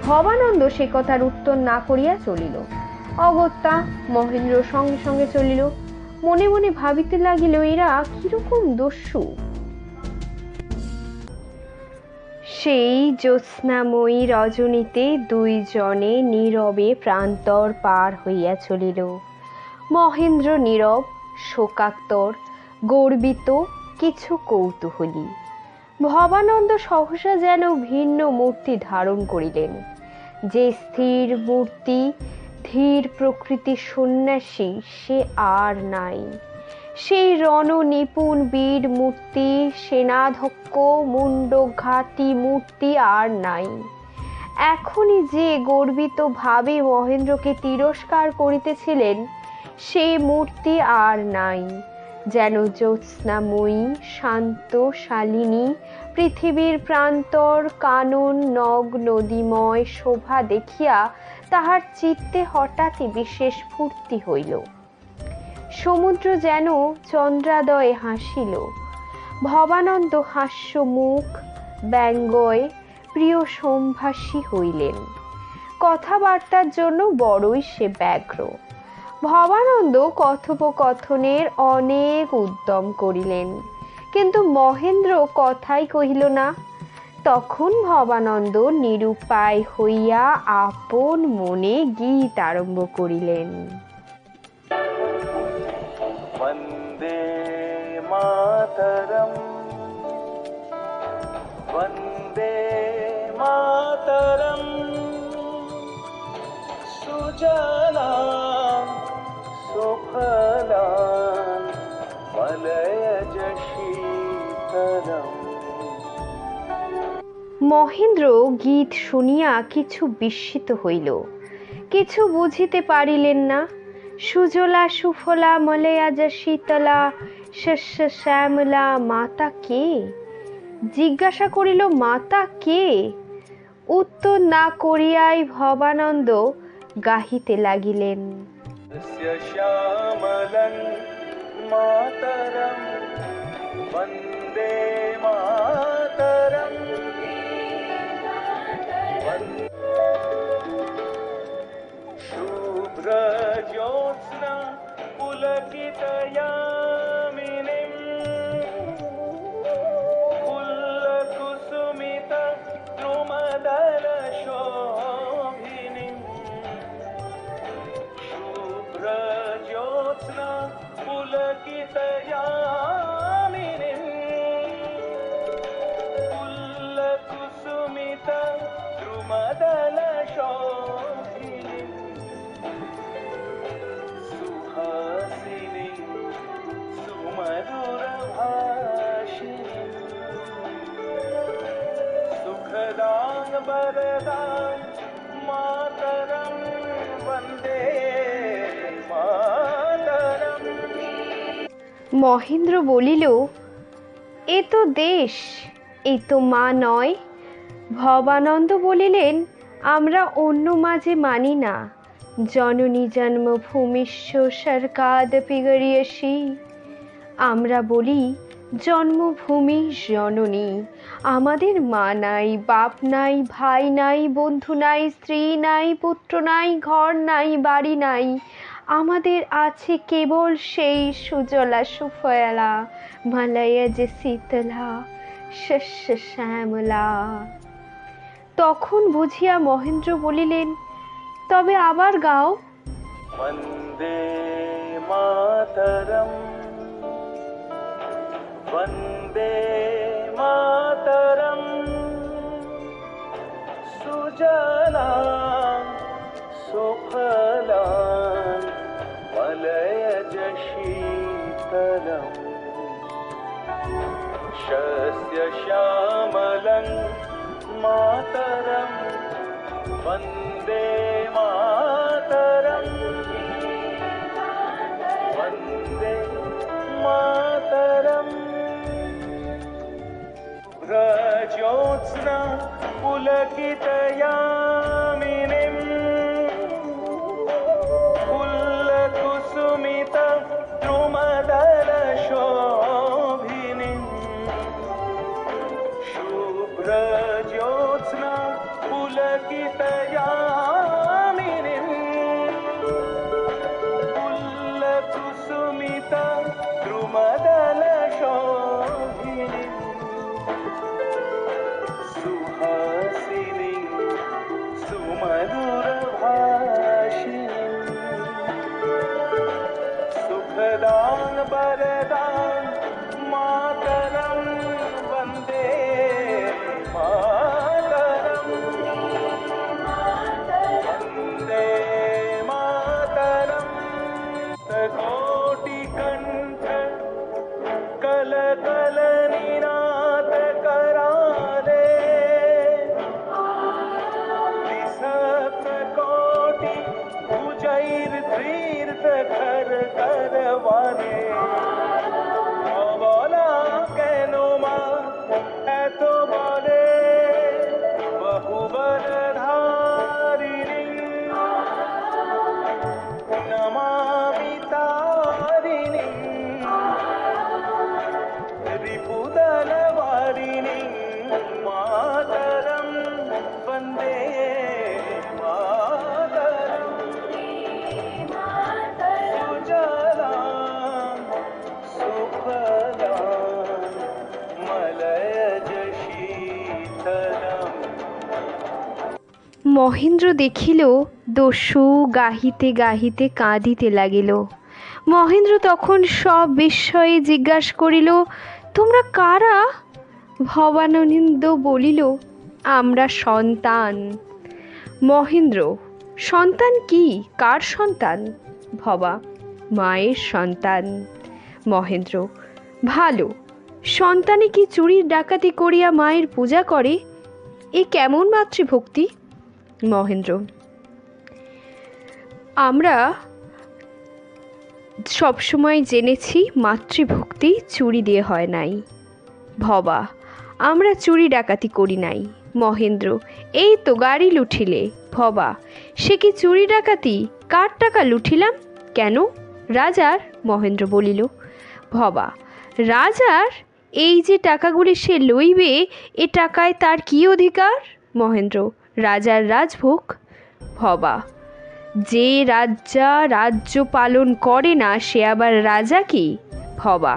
[SPEAKER 1] ভবানন্দ সে কথার উত্তর না করিয়া চলিল। অগত্যা মহেন্দ্র সঙ্গে সঙ্গে চলিল। মনে মনে ভাবিতে লাগিল, এরা কিরকম দস্যু। সেই জ্যোৎস্নাময়ী রজনীতে দুইজনে নীরবে প্রান্তর পার হইয়া চলিল। মহেন্দ্র নীরব, শোকাক্তর, গর্বিত, কিছু কৌতূহলী। ভবানন্দ সহসা যেন ভিন্ন মূর্তি ধারণ করিলেন। যে স্থির মূর্তি, ধীর প্রকৃতি সন্ন্যাসী, সে আর নাই। সেই রণ নিপুণ বীর মূর্তি, সেনাধ্যক্ষ মুণ্ডঘাতী মূর্তি আর নাই। এখনই যে গর্বিত ভাবে মহেন্দ্রকে তিরস্কার করিতেছিলেন, সে মূর্তি আর নাই। যেন জ্যোৎস্নাময়ী শান্ত শালিনী পৃথিবীর প্রান্তর কানন নগ নদীময় শোভা দেখিয়া তাহার চিত্তে হঠাৎই বিশেষ ফুর্তি হইল। সমুদ্র যেন চন্দ্রাদয়ে হাসিল। ভবানন্দ হাস্যমুখ ব্যঙ্গয় প্রিয় সম্ভাষী হইলেন। কথাবার্তার জন্য বড়ই সে ব্যগ্র। ভবানন্দ কথোপকথনের অনেক উদ্যম করিলেন, কিন্তু মহেন্দ্র কথাই কহিল না। তখন ভবানন্দ নিরুপায় হইয়া আপন মনে গীত আরম্ভ করিলেন।
[SPEAKER 2] বন্দে মাতরম, বন্দে মাতরম, সুজলাম সুফলাম মলয়জ শীতলম।
[SPEAKER 1] মহেন্দ্র গীত শুনিয়া কিছু বিস্মিত হইল, কিছু বুঝিতে পারিলেন না। সুজলা সুফলা মলয়াজ শীতলা শস্য শ্যামলা, মাতা কে? জিজ্ঞাসা করিল, মাতা কে? উত্তর না করিয়াই ভবানন্দ গাহিতে লাগিলেন।
[SPEAKER 2] শ্যামলং মাতরম, বন্দে মাতরম, শুভ্র জ্যোৎস্না পুলকিতয়ামিনীম, ফুল্লকুসুমিত দ্রুমদল শোভিনীম, শুভ্র জ্যোৎস্না পুলকিতয়ামিনীম, ফুল্লকুসুমিত দ্রুমদল শোভিনীম, সুহাসিনী সুমধুর ভাষিনী, সুখদান বরদান মাতরম, বন্দে মাতরম।
[SPEAKER 1] মহেন্দ্র বলিল, এ তো দেশ, এ তো মা নয়। ভবানন্দ বলিলেন, আমরা অন্য মাঝে মানি না। জননী জন্মভূমিষ্য সরকাদপি গরীয়সী। আমরা বলি জন্মভূমি জননী। আমাদের মা নাই, বাপ নাই, ভাই নাই, বন্ধু নাই, স্ত্রী নাই, পুত্র নাই, ঘর নাই, বাড়ি নাই। আমাদের আছে কেবল সেই সুজলা সুফলা মলয়জ শীতলা শস্য শ্যামলা। তখন বুঝিয়া মহেন্দ্র বলিলেন, তবে আবার গাও।
[SPEAKER 2] বন্দে মাতরম, বন্দে মাতরম, সুজলাম मातरम् शस्य श्यामलं मातरं वन्दे मातरम् वन्दे मातरम् शुभ्रज्योत्स्ना पुलकितयामिनीं फुल्लकुसुमितद्रुमदलशोभिनीं शुभ्रज्योत्स्ना पुलकितयामिनीं फुल्लकुसुमितद्रुमदलशोभिनीं सुहासिनीं सुमधुरभाषिणीं सुखदां वरदां मातरं वन्दे मातरं वन्दे मातरं कोटिकण्ठ कलकलनिनादकराले सप्तकोटि भुजैर्तीर्थकर करवाने বলা কেন মা এত বলে বহুবল ধারিণী নমামি তারিণী রিপুদলবারিণী মাতরম বন্দে মাতরম সুজলাং সুফলাং মলয়জ শীতলম।
[SPEAKER 1] মহেন্দ্র দেখিল দস্যু গাহিতে গাহিতে কাঁদিতে লাগিল। মহেন্দ্র তখন সব বিস্ময়ে জিজ্ঞাসা করিল, তোমরা কারা? ভবানন্দ বলিল, আমরা সন্তান। মহেন্দ্র, সন্তান কি? কার সন্তান? ভবা, মায়ের সন্তান। মহেন্দ্র, ভালো। সন্তানে কি চুরির ডাকাতি করিয়া মায়ের পূজা করে? এ কেমন মাতৃভক্তি? মহেন্দ্র, আমরা সবসময় জেনেছি মাতৃভক্তি চুরি দিয়ে হয় নাই। ভবা, আমরা চুরি ডাকাতি করি নাই। মহেন্দ্র, এই তো গাড়ি লুঠিলে। ভবা, সে কি চুরি ডাকাতি? কার টাকা লুঠিলাম? কেন? রাজার। মহেন্দ্র বলিল। ভবা, রাজার? এই যে টাকাগুলি সে লইবে, এ টাকায় তার কি অধিকার? মহেন্দ্র, রাজার রাজভোগ। ভবা, যে রাজ্য পালন করে না সে আবার রাজা কি? ভবা,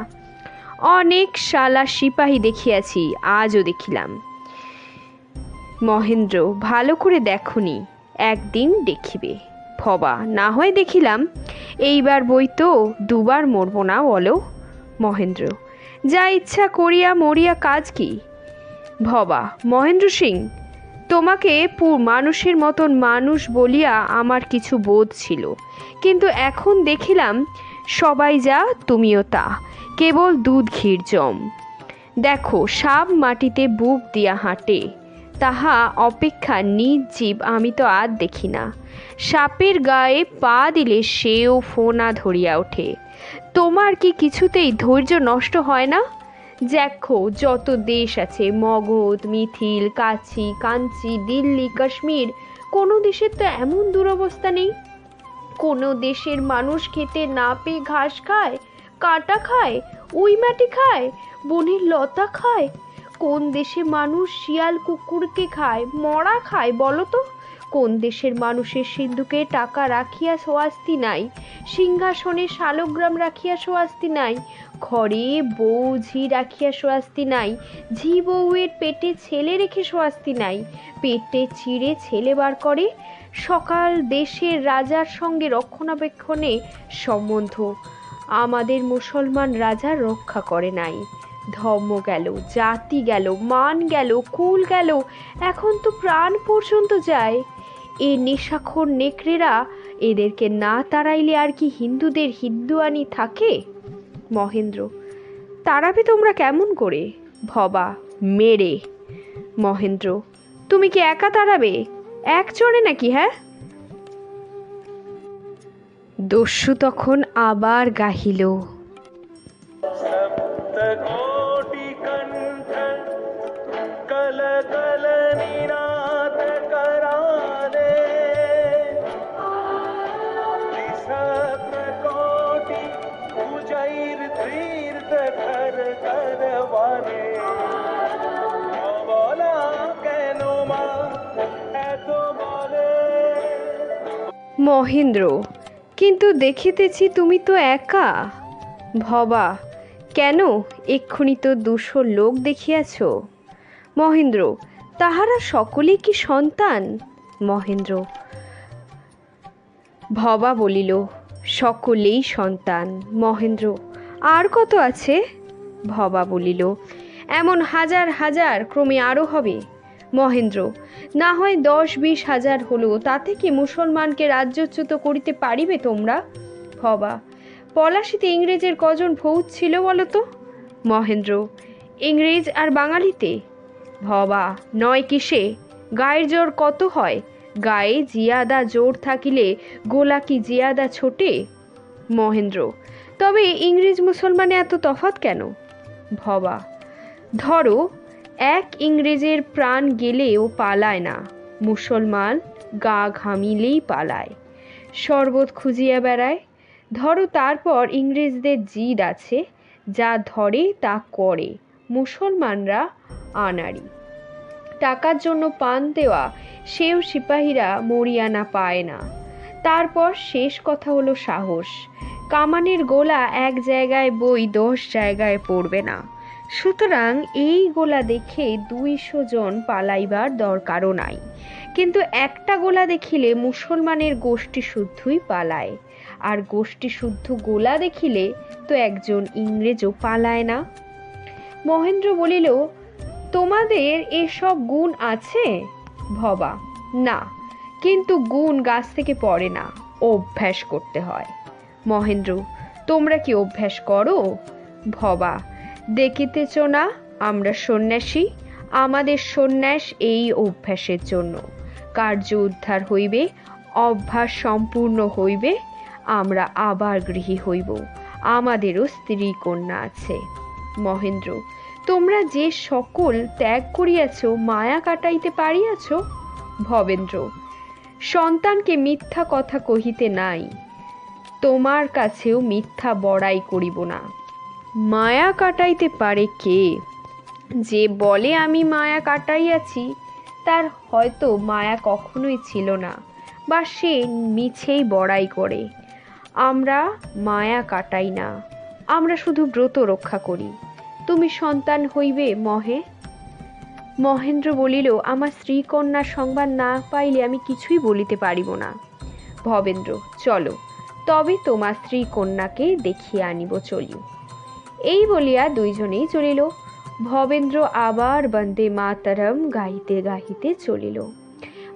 [SPEAKER 1] অনেক শালা সিপাহী দেখিয়াছি, আজও দেখিলাম। মহেন্দ্র, ভালো করে দেখনি, একদিন দেখিবে। ভবা, না হয় দেখিলাম, এইবার বই তো দুবার মরব না বলো। মহেন্দ্র, যা ইচ্ছা করিয়া মরিয়া কাজ কি? ভবা, মহেন্দ্র সিং, তোমাকে মানুষের মতন মানুষ বলিয়া আমার কিছু বোধ ছিল, কিন্তু এখন দেখিলাম সবাই যা তুমিও তা, কেবল দুধ ঘির জম। দেখো, সাপ মাটিতে বুক দিয়া হাঁটে, তাহা অপেক্ষা নিজ জীব আমি তো আর দেখি না। সাপের গায়ে পা দিলে সেও ফোনা ধরিয়া ওঠে। তোমার কি কিছুতেই ধৈর্য নষ্ট হয় না? দেখো, যত দেশ আছে, মগধ, মিথিল, কাঞ্চি, দিল্লি, কাশ্মীর, কোনো দেশের তো এমন দুরবস্থা নেই। কোনো দেশের মানুষ খেতে না পেয়ে ঘাস খায়, কাঁটা খায়, উই মাটি খায়, বনের লতা খায়। কোন দেশে মানুষ শিয়াল কুকুরকে খায়, মরা খায় বলো তো? কোন দেশের মানুষের সিন্ধুকে টাকা রাখিয়া সোয়াস্তি নাই, সিংহাসনে শালগ্রাম রাখিয়া সোয়াস্তি নাই, ঘরে বউ ঝি রাখিয়া সোয়াস্তি নাই, ঝি বউয়ের পেটে ছেলে রেখে সোয়াস্তি নাই, পেটে চিড়ে ছেলে বার করে। সকাল দেশের রাজার সঙ্গে রক্ষণাবেক্ষণে সম্বন্ধ আমাদের মুসলমান রাজা রক্ষা করে নাই। ধর্ম গেল, জাতি গেল, মান গেল, কুল গেল, এখন তো প্রাণ পর্যন্ত যায়। এ নেশাখোর নেকড়েরা এদেরকে না তাড়াইলে আর কি হিন্দুদের হিন্দুয়ানি থাকে? মহেন্দ্র: তাড়াবে তোমরা কেমন করে? ভবা: মেরে। মহেন্দ্র: তুমি কি একা তাড়াবে? এক চড়ে নাকি? হ্যাঁ। দস্যু তখন আবার গাহিল:
[SPEAKER 2] सप्तकोटि कंठ कल कल निनाद करारे सप्तकोटि उजैर तीर्थ कर करवाने बोला केनो मा एत बोले।
[SPEAKER 1] মহেন্দ্র: কিন্তু দেখিতেছি তুমি তো একা। ভবা: কেন, এক্ষুনি তো 200 লোক দেখিয়াছ। মহেন্দ্র: তাহারা সকলেই কি সন্তান? মহেন্দ্র: ভবা বলিল, সকলেই সন্তান। মহেন্দ্র: আর কত আছে? ভবা বলিল, এমন হাজার হাজার, ক্রমে আরও হবে। মহেন্দ্র: না হয় 10-20 হাজার হলো, তাতে কি মুসলমানকে রাজ্যচ্যুত করিতে পারিবে তোমরা? ভবা: পলাশিতে ইংরেজের কজন ফৌজ ছিল বলো তো? মহেন্দ্র: ইংরেজ আর বাঙালিতে? ভবা: নয় কিসে? গায়ের জোর কত হয়? গায়ে জিয়াদা জোর থাকিলে গোলা কি জিয়াদা ছোটে? মহেন্দ্র: তবে ইংরেজ মুসলমানে এত তফাৎ কেন? ভবা: ধরো, এক ইংরেজের প্রাণ গেলেও পালায় না, মুসলমান গা ঘামিলেই পালায়, শরবত খুঁজিয়া বেড়ায়। ধরো তারপর ইংরেজদের জিদ আছে, যা ধরে তা করে, মুসলমানরা আনাড়ি। টাকার জন্য পান দেওয়া সেও সিপাহীরা মরিয়ানা পায় না। তারপর শেষ কথা হলো সাহস। কামানের গোলা এক জায়গায় বই 10 জায়গায় পড়বে না। সুতরাং এই গোলা দেখে 200 জন পালাইবার দরকারও নাই। কিন্তু একটা গোলা দেখিলে মুসলমানের গোষ্ঠী শুদ্ধই পালায়, আর গোষ্ঠী শুদ্ধ গোলা দেখিলে তো একজন ইংরেজও পালায় না। মহেন্দ্র বলিল, তোমাদের এসব গুণ আছে? ভবা: না, কিন্তু গুণ গাছ থেকে পড়ে না, অভ্যাস করতে হয়। মহেন্দ্র: তোমরা কি অভ্যাস করো? ভবা: দেখিতেছ না আমরা সন্ন্যাসী, আমাদের সন্ন্যাস এই অভ্যাসের জন্য। কার্য উদ্ধার হইবে, অভ্যাস সম্পূর্ণ হইবে, আমরা আবার গৃহী হইব, আমাদেরও স্ত্রী কন্যা আছে। মহেন্দ্র: তোমরা যে সকল ত্যাগ করিয়াছ, মায়া কাটাইতে পারিয়াছ? ভবেন্দ্র: সন্তানকে মিথ্যা কথা কহিতে নাই, তোমার কাছেও মিথ্যা বড়াই করিব না। মায়া কাটাইতে পারে কে? যে বলে আমি মায়া কাটাইয়াছি, তার হয়তো মায়া কখনোই ছিল না, বা সে মিছেই বড়াই করে। আমরা মায়া কাটাই না, আমরা শুধু ব্রত রক্ষা করি। তুমি সন্তান হইবে মহে? মহেন্দ্র বলিল, আমার স্ত্রীকন্যার সংবাদ না পাইলে আমি কিছুই বলিতে পারিব না। ভবেন্দ্র: চলো, তবে তোমার স্ত্রী কন্যাকে দেখিয়ে আনিব, চলিও। এই বলিয়া দুইজনেই চলিল। ভবেন্দ্র আবার বন্দে মাতরম গাহিতে গাহিতে চলিল।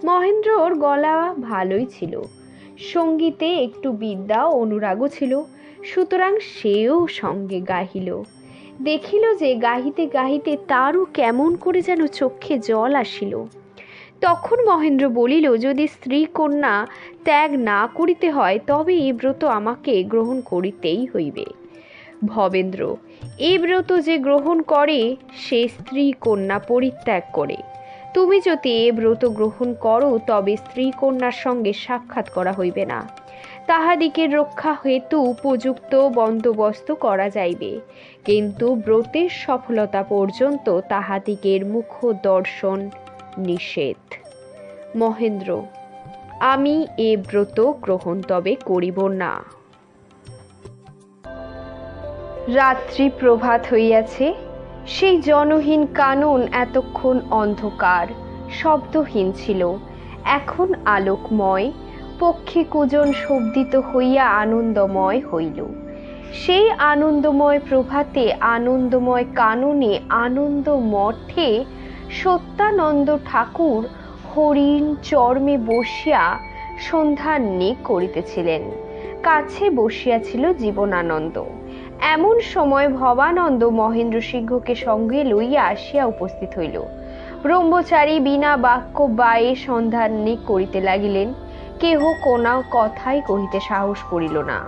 [SPEAKER 1] মহেন্দ্রর গলা ভালোই ছিল, সঙ্গীতে একটু বিদ্যা অনুরাগও ছিল, সুতরাং সেও সঙ্গে গাহিল। দেখিল যে গাহিতে গাহিতে তারও কেমন করে যেন চক্ষে জল আসিল। তখন মহেন্দ্র বলিল, যদি স্ত্রী কন্যা ত্যাগ না করিতে হয়, তবে এই ব্রত আমাকে গ্রহণ করিতেই হইবে। ভবেন্দ্র: এই ব্রত যে গ্রহণ করে, সে স্ত্রী কন্যা পরিত্যাগ করে। তুমি যদি এ ব্রত গ্রহণ করো, তবে স্ত্রী কন্যার সঙ্গে সাক্ষাৎ করা হইবে না। তাহাদিগের রক্ষা হেতু উপযুক্ত বন্দোবস্ত করা যাইবে, কিন্তু ব্রতের সফলতা পর্যন্ত তাহাদিগের মুখ দর্শন নিষেধ। মহেন্দ্র: আমি এ ব্রত গ্রহণ তবে করিব না। রাত্রি প্রভাত হইয়াছে। সেই জনহীন কানন এতক্ষণ অন্ধকার, শব্দহীন ছিল, এখন আলোকময়, পক্ষী কুজন শব্দিত হইয়া আনন্দময় হইল। সেই আনন্দময় প্রভাতে, আনন্দময় কাননে, আনন্দ মঠে সত্যানন্দ ঠাকুর হরিণ চর্মে বসিয়া সন্ধ্যান্নে করিতেছিলেন। কাছে বসিয়াছিল জীবনানন্দ। এমন সময় ভবানন্দ মহেন্দ্র সিংহকে সঙ্গে লইয়া আসিয়া উপস্থিত হইল। ব্রহ্মচারী বিনা বাক্য বায়ে সন্ধানী করিতে লাগিলেন, কেহ কোনো কথাই কহিতে সাহস করিল না।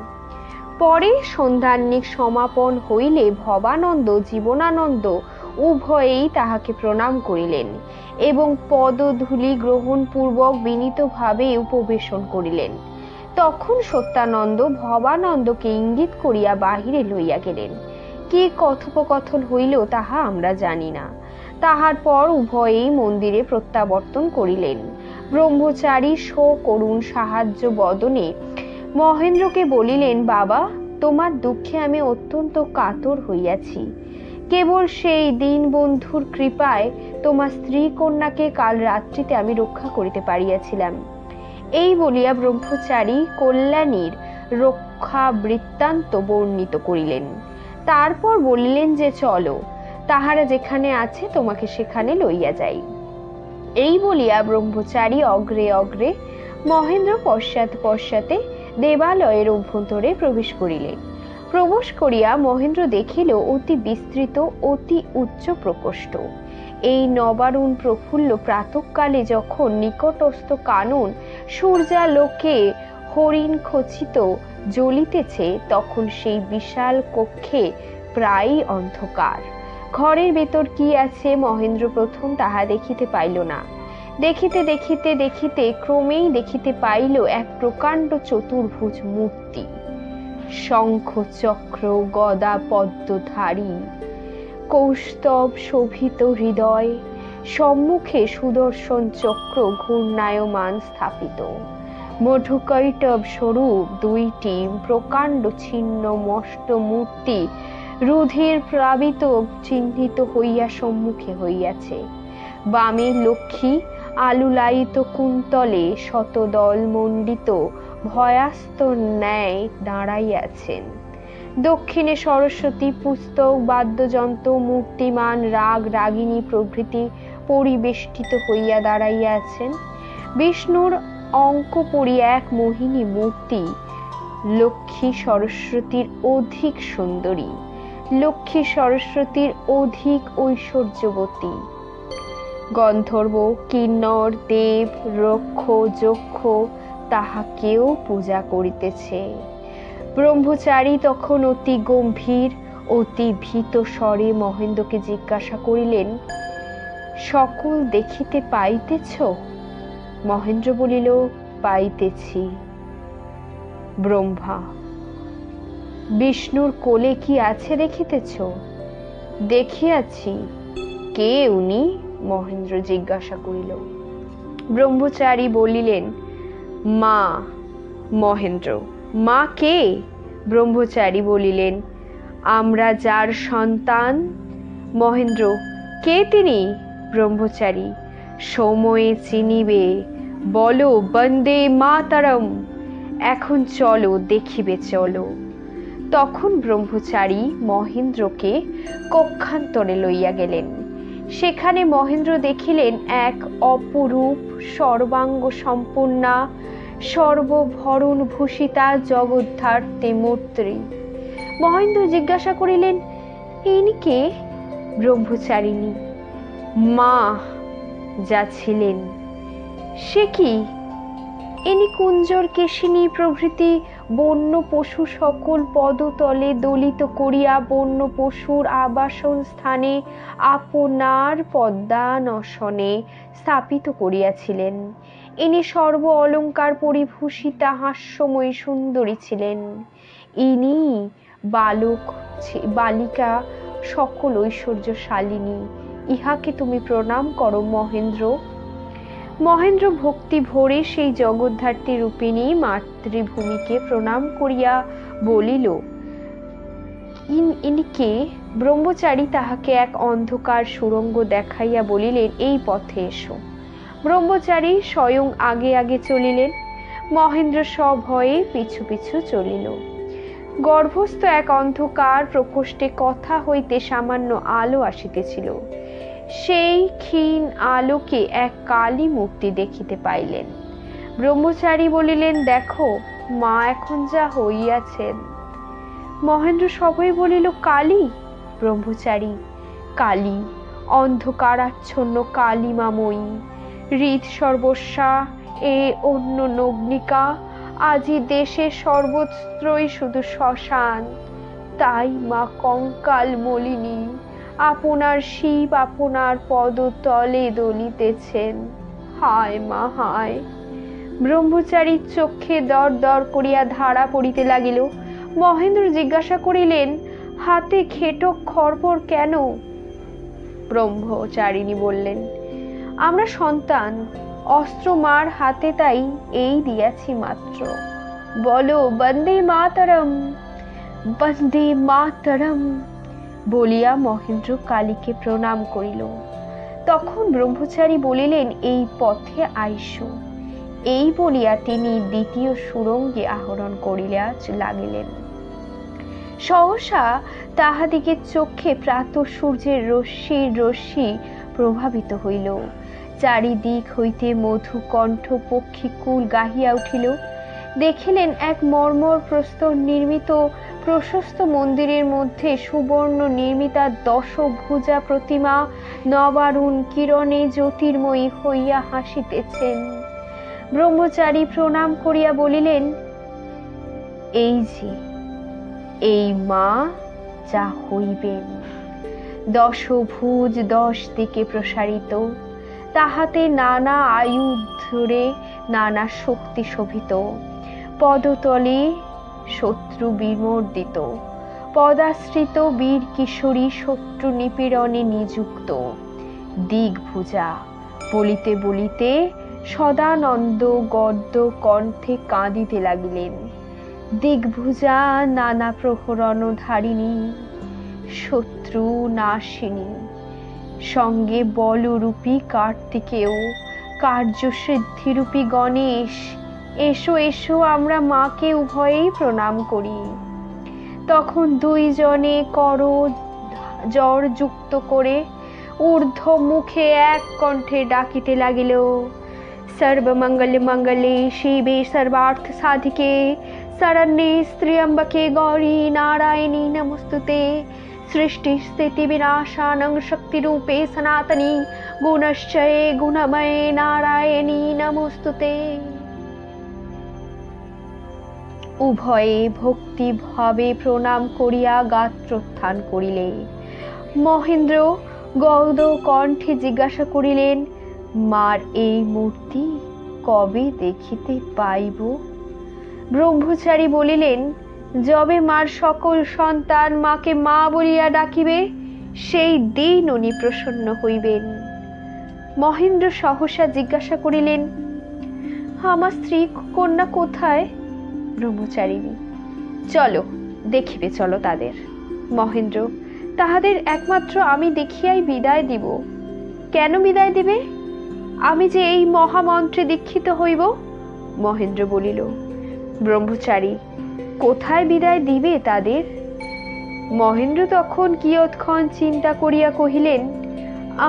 [SPEAKER 1] পরে সন্ধানিক সমাপন হইলে ভবানন্দ জীবনানন্দ উভয়েই তাহাকে প্রণাম করিলেন এবং পদধূলি গ্রহণপূর্বক বিনীতভাবে উপবেশন করিলেন। তখন সত্যানন্দ ভবানন্দকে ইঙ্গিত করিয়া বাহিরে লইয়া গেলেন। কি কথোপকথন হইল তাহা আমরা জানি না। তাহার পর উভয়েই মন্দিরে প্রত্যাবর্তন করিলেন। ব্রহ্মচারী সকরুণ সাহায্য বদনে মহেন্দ্রকে বলিলেন, বাবা, তোমার দুঃখে আমি অত্যন্ত কাতর হইয়াছি। কেবল সেই দীনবন্ধুর কৃপায় তোমার স্ত্রী কন্যাকে কাল রাত্রিতে আমি রক্ষা করিতে পারিয়াছিলাম। এই বলিয়া ব্রহ্মচারী কল্যাণীর রক্ষা বৃত্তান্ত বর্ণিত করিলেন। তারপর বলিলেন যে চলো, তাহারা যেখানে আছে তোমাকে সেখানে লইয়া যাই। এই বলিয়া ব্রহ্মচারী অগ্রে অগ্রে, মহেন্দ্র পশ্চাৎ পশ্চাতে দেবালয়ের অভ্যন্তরে প্রবেশ করিলেন। প্রবেশ করিয়া মহেন্দ্র দেখিল অতি বিস্তৃত অতি উচ্চ প্রকোষ্ঠ। এই নবারুণ প্রফুল্ল প্রাতঃকালে যখন নিকটস্থ কানন সূর্যালোকে হরিণ খচিত জ্বলিতেছে, তখন সেই বিশাল কক্ষে প্রায় অন্ধকার। ঘরের ভেতর কি আছে মহেন্দ্র প্রথম তাহা দেখিতে পাইল না। দেখিতে দেখিতে দেখিতে ক্রমেই দেখিতে পাইল এক প্রকাণ্ড চতুর্ভুজ মূর্তি, শঙ্খ চক্র গদা পদ্মধারী, কৌস্তব শোভিত হৃদয়, সম্মুখে সুদর্শন চক্র ঘূর্ণায়মান স্থাপিত, মধুকৈটব স্বরূপ দুইটি প্রকাণ্ড ছিন্ন মস্ত মূর্তি রুধির প্লাবিত চিহ্নিত হইয়া সম্মুখে হইয়াছে। বামে লক্ষ্মী আলুলায়িত কুন্তলে শতদল মণ্ডিত ভয়াস্ত ন্যায় দাঁড়াইয়াছেন। দক্ষিণে সরস্বতী, পুস্তক, বাদ্যযন্ত্র, মূর্তিমান রাগ রাগিনী প্রভৃতি পরিবেষ্টিত হইয়া দাঁড়াইয়াছেন। বিষ্ণুর অঙ্ক পরি এক মোহিনী মূর্তি, লক্ষ্মী সরস্বতীর অধিক সুন্দরী, লক্ষ্মী সরস্বতীর অধিক ঐশ্বর্যবতী। গন্ধর্ব, কিন্নর, দেব, রক্ষ, যক্ষ তাহাকেও পূজা করিতেছে। ব্রহ্মচারী তখন অতি গম্ভীর অতি ভীত স্বরে মহেন্দ্রকে জিজ্ঞাসা করিলেন, সকল দেখিতে পাইতেছ? মহেন্দ্র বলিল, পাইতেছি। ব্রহ্মা, বিষ্ণুর কোলে কি আছে দেখিতেছ? দেখিয়াছি। কে উনি? মহেন্দ্র জিজ্ঞাসা করিল। ব্রহ্মচারী বলিলেন, মা। মহেন্দ্র, মা কে? ব্রহ্মচারী বলিলেন, আমরা যার সন্তান। মহেন্দ্র, কে তিনি? ব্রহ্মচারী, সময়ে চিনিবে, বলো বন্দে মাতরম। এখন চলো, দেখিবে চলো। তখন ব্রহ্মচারী মহেন্দ্রকে কক্ষান্তরে লইয়া গেলেন। সেখানে মহেন্দ্র দেখিলেন এক অপরূপ সর্বাঙ্গ সম্পূর্ণা সর্বভরণ ভূষিতা জগদ্ধাত্রী মূর্তি। মহেন্দ্র জিজ্ঞাসা করিলেন, ইনি কে? ব্রহ্মচারিণী, মা যা ছিলেন। সে কি? ইনি কুঞ্জর কেশিনী প্রভৃতি বন্য পশু সকল পদতলে দলিত করিয়া বন্য পশুর আবাসন স্থানে আপনার পদ্মানসনে স্থাপিত করিয়াছিলেন। ইনি সর্ব অলঙ্কার পরিভূষিতা হাস্যময়ী সুন্দরী ছিলেন। ইনি বালিকা সকল ঐশ্বর্যশালিনী। ইহাকে তুমি প্রণাম করো মহেন্দ্র। মহেন্দ্র ভক্তি ভরে সেই জগদ্ধাত্রী রূপিণী মাতৃভূমিকে প্রণাম করিয়া বলিল, ইনি কে? ব্রহ্মচারী তাহাকে এক অন্ধকার সুড়ঙ্গ দেখাইয়া বলিলেন, এই পথে এসো। ব্রহ্মচারী স্বয়ং আগে আগে চলিলেন। মহেন্দ্র সভয়ে পিছু পিছু চলিল। গর্ভস্থ এক অন্ধকার প্রকোষ্ঠে কথা হইতে সামান্য আলো আসিতেছিল। সেই ক্ষীণ আলোকে এক কালী মূর্তি দেখিতে পাইলেন। ব্রহ্মচারী বলিলেন, দেখো মা এখন যা হইয়াছেন। মহেন্দ্র সভয়ে বলিল, কালী। ব্রহ্মচারী, কালী, অন্ধকারাচ্ছন্ন কালিমাময়ী, হৃদ সর্বস্বা এ অন্য নগ্নিকা, আজি দেশে সর্বত্রই শুধু শ্মশান। তাই মা কঙ্কাল মলিনী, আপনার শিব আপনার পদতলে দলিতেছেন। হায় মা হায়। ব্রহ্মচারীর চক্ষে দর দর করিয়া ধারা পড়িতে লাগিল। মহেন্দ্র জিজ্ঞাসা করিলেন, হাতে খেটক খড়পড় কেন? ব্রহ্মচারিণী বললেন, আমরা সন্তান, অস্ত্র মার হাতে, তাই এই দিয়াছি মাত্র। বলো বন্দে মাতরম, বন্দে মাতরম বলিয়া মহেন্দ্র কালীকে প্রণাম করিল। তখন ব্রহ্মচারী বলিলেন, এই পথে আইসো। এই বলিয়া তিনি দ্বিতীয় সুরঙ্গে আহরণ করিয়া লাগিলেন। সহসা তাহাদিগের চক্ষে প্রাত সূর্যের রশ্মি প্রভাবিত হইল। চারিদিক হইতে মধু কণ্ঠ পক্ষীকুল গাহিয়া উঠিল। দেখিলেন এক মর্মর প্রস্তর নির্মিত প্রশস্ত মন্দিরের মধ্যে সুবর্ণ নির্মিতা দশভুজা প্রতিমা নবারুণ কিরণে জ্যোতির্ময়ী হইয়া হাসিতেছেন। ব্রহ্মচারী প্রণাম করিয়া বলিলেন, এই যে এই মা যা হইবেন। দশভুজ 10 দিকে প্রসারিত, তাহাতে নানা আয়ুধ ধরে নানা শক্তি শোভিত। পদতলে শত্রু বিমর্দিত, পদাশ্রিত বীর কিশোরী শত্রু নিপীড়নে নিযুক্ত। দিগ্ভুজা বলিতে বলিতে সদানন্দ গদ্য কণ্ঠে কাঁদিতে লাগিলেন। দিগ্ভুজা নানা প্রহরণ ধারিণী, শত্রু নাশিনী, সঙ্গে বলরূপী কার্তিকেয়, কার্যসিদ্ধিরূপী গণেশ। এসো এসো, আমরা মাকে উভয়েই প্রণাম করি। তখন দুইজনে কর জ্বর যুক্ত করে ঊর্ধ্ব মুখে এক কণ্ঠে ডাকিতে লাগিল, সর্বমঙ্গল মঙ্গলে শিবে সর্বার্থ সাধিকে, শরণ্যে ত্র্যম্বকে গৌরী নারায়ণী নমস্তুতে। সৃষ্টি স্থিতি বিনাশানং শক্তিরূপে সনাতনী, গুণশ্চয়ে গুণময়ে নারায়ণী নমস্তুতে। উভয়ে ভক্তি ভাবে প্রণাম করিয়া গাত্রোত্থান করিলে। মহেন্দ্র গদ কণ্ঠে জিজ্ঞাসা করিলেন, মার এই মূর্তি কবে দেখিতে পাইব? ব্রহ্মচারী বলিলেন, যবে মার সকল সন্তান মাকে মা বলিয়া ডাকিবে, সেই দিন উনি প্রসন্ন হইবেন। মহেন্দ্র সহসা জিজ্ঞাসা করিলেন, আমার স্ত্রী কন্যা কোথায়? ব্রহ্মচারিণী, চলো দেখিবে, চলো তাদের। মহেন্দ্র, তাহাদের একমাত্র আমি দেখিয়াই বিদায় দিব। কেন বিদায় দিবে? আমি যে এই মহামন্ত্রে দীক্ষিত হইব। মহেন্দ্র বলিল। ব্রহ্মচারী, কোথায় বিদায় দিবে তাদের? মহেন্দ্র তখন কিয়ৎক্ষণ চিন্তা করিয়া কহিলেন,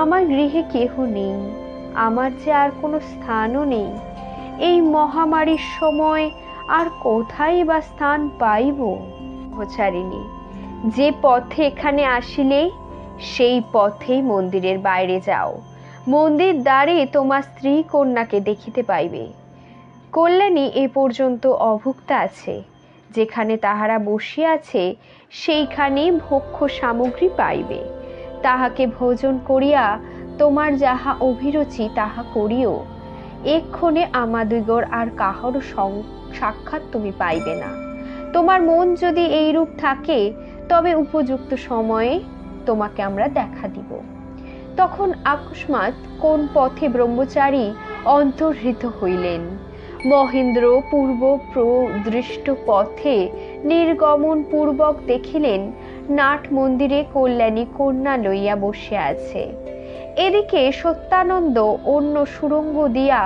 [SPEAKER 1] আমার গৃহে কেহ নেই, আমার যে আর কোনো স্থানও নেই। এই মহামারীর সময় আর কোথায় বা স্থান পাইব? ব্রহ্মচারিণী, যে পথে এখানে আসিলে সেই পথেই মন্দিরের বাইরে যাও। মন্দির দ্বারে তোমার স্ত্রী কন্যাকে দেখিতে পাইবে। কল্যাণী এ পর্যন্ত অভুক্তা আছে, যেখানে তাহারা বসিয়া আছে সেইখানে ভক্ষ্য সামগ্রী পাইবে। তাহাকে ভোজন করিয়া তোমার যাহা অভিরুচি তাহা করিও। এক্ষণে আমাদিগর আর কাহারও সাক্ষাৎ তুমি পাইবে না। তোমার মন যদি এইরূপ থাকে, তবে উপযুক্ত সময়ে তোমাকে আমরা দেখা দিব। তখন আকস্মাৎ কোন পথে ব্রহ্মচারী অন্তর্হিত হইলেন। মহেন্দ্র পূর্ব প্রদৃষ্ট পথে নির্গমন পূর্বক দেখিলেন, নাট মন্দিরে কল্যাণী কন্যা লইয়া বসে আছে। এদিকে সত্যানন্দ অন্য সুরঙ্গ দিয়া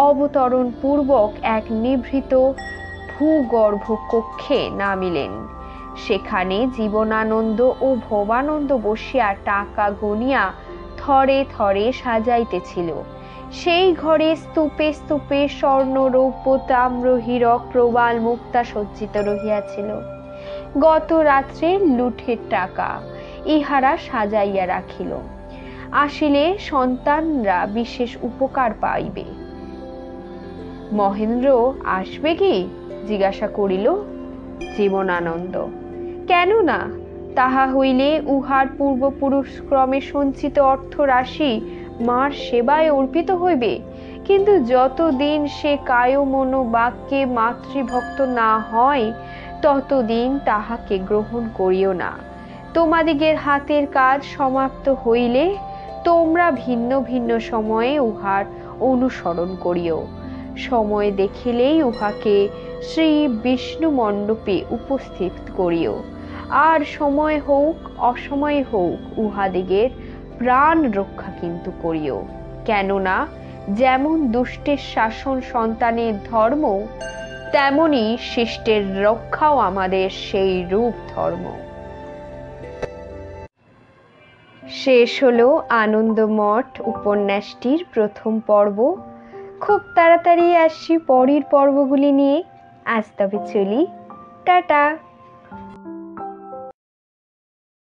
[SPEAKER 1] অবতরণ পূর্বক এক নিভৃত ভূগর্ভ কক্ষে নামিলেন। সেখানে জীবনানন্দ ও ভবানন্দ বসিয়া টাকা গনিয়া থরে থরে সাজাইতেছিল। সেই ঘরে স্তূপে স্তূপে স্বর্ণ রৌপ্য তাম্র হীরক প্রবাল মুক্তা সজ্জিত রহিয়াছিল। গত রাত্রে লুঠের টাকা ইহারা সাজাইয়া রাখিল, আসিলে সন্তানরা বিশেষ উপকার পাইবে। মহেন্দ্র আসবে কি জিজ্ঞাসা করিল জীবনানন্দ। কেন না, তাহা হইলে উহার পূর্বপুরুষ ক্রমে সঞ্চিত অর্থ রাশি মার সেবায় অর্পিত হইবে। কিন্তু যতদিন সে কায় মনো বাক্যে মাতৃভক্ত না হয়, ততদিন তাহাকে গ্রহণ করিও না। তোমাদিগের হাতের কাজ সমাপ্ত হইলে তোমরা ভিন্ন ভিন্ন সময়ে উহার অনুসরণ করিও। সময় দেখিলেই উহাকে শ্রী বিষ্ণু মণ্ডপে উপস্থিত করিও। আর সময় হোক অসময় হোক উহাদিগের প্রাণ রক্ষা কিন্তু করিও। কেননা যেমন দুষ্টের শাসন সন্তানের ধর্ম, তেমনি শিষ্টের রক্ষাও আমাদের সেই রূপ ধর্ম। শেষ হলো আনন্দমঠ উপন্যাসটির প্রথম পর্ব। খুব তাড়াতাড়ি আসছি পরের পর্বগুলি নিয়ে। আজ তবে চলি, টাটা।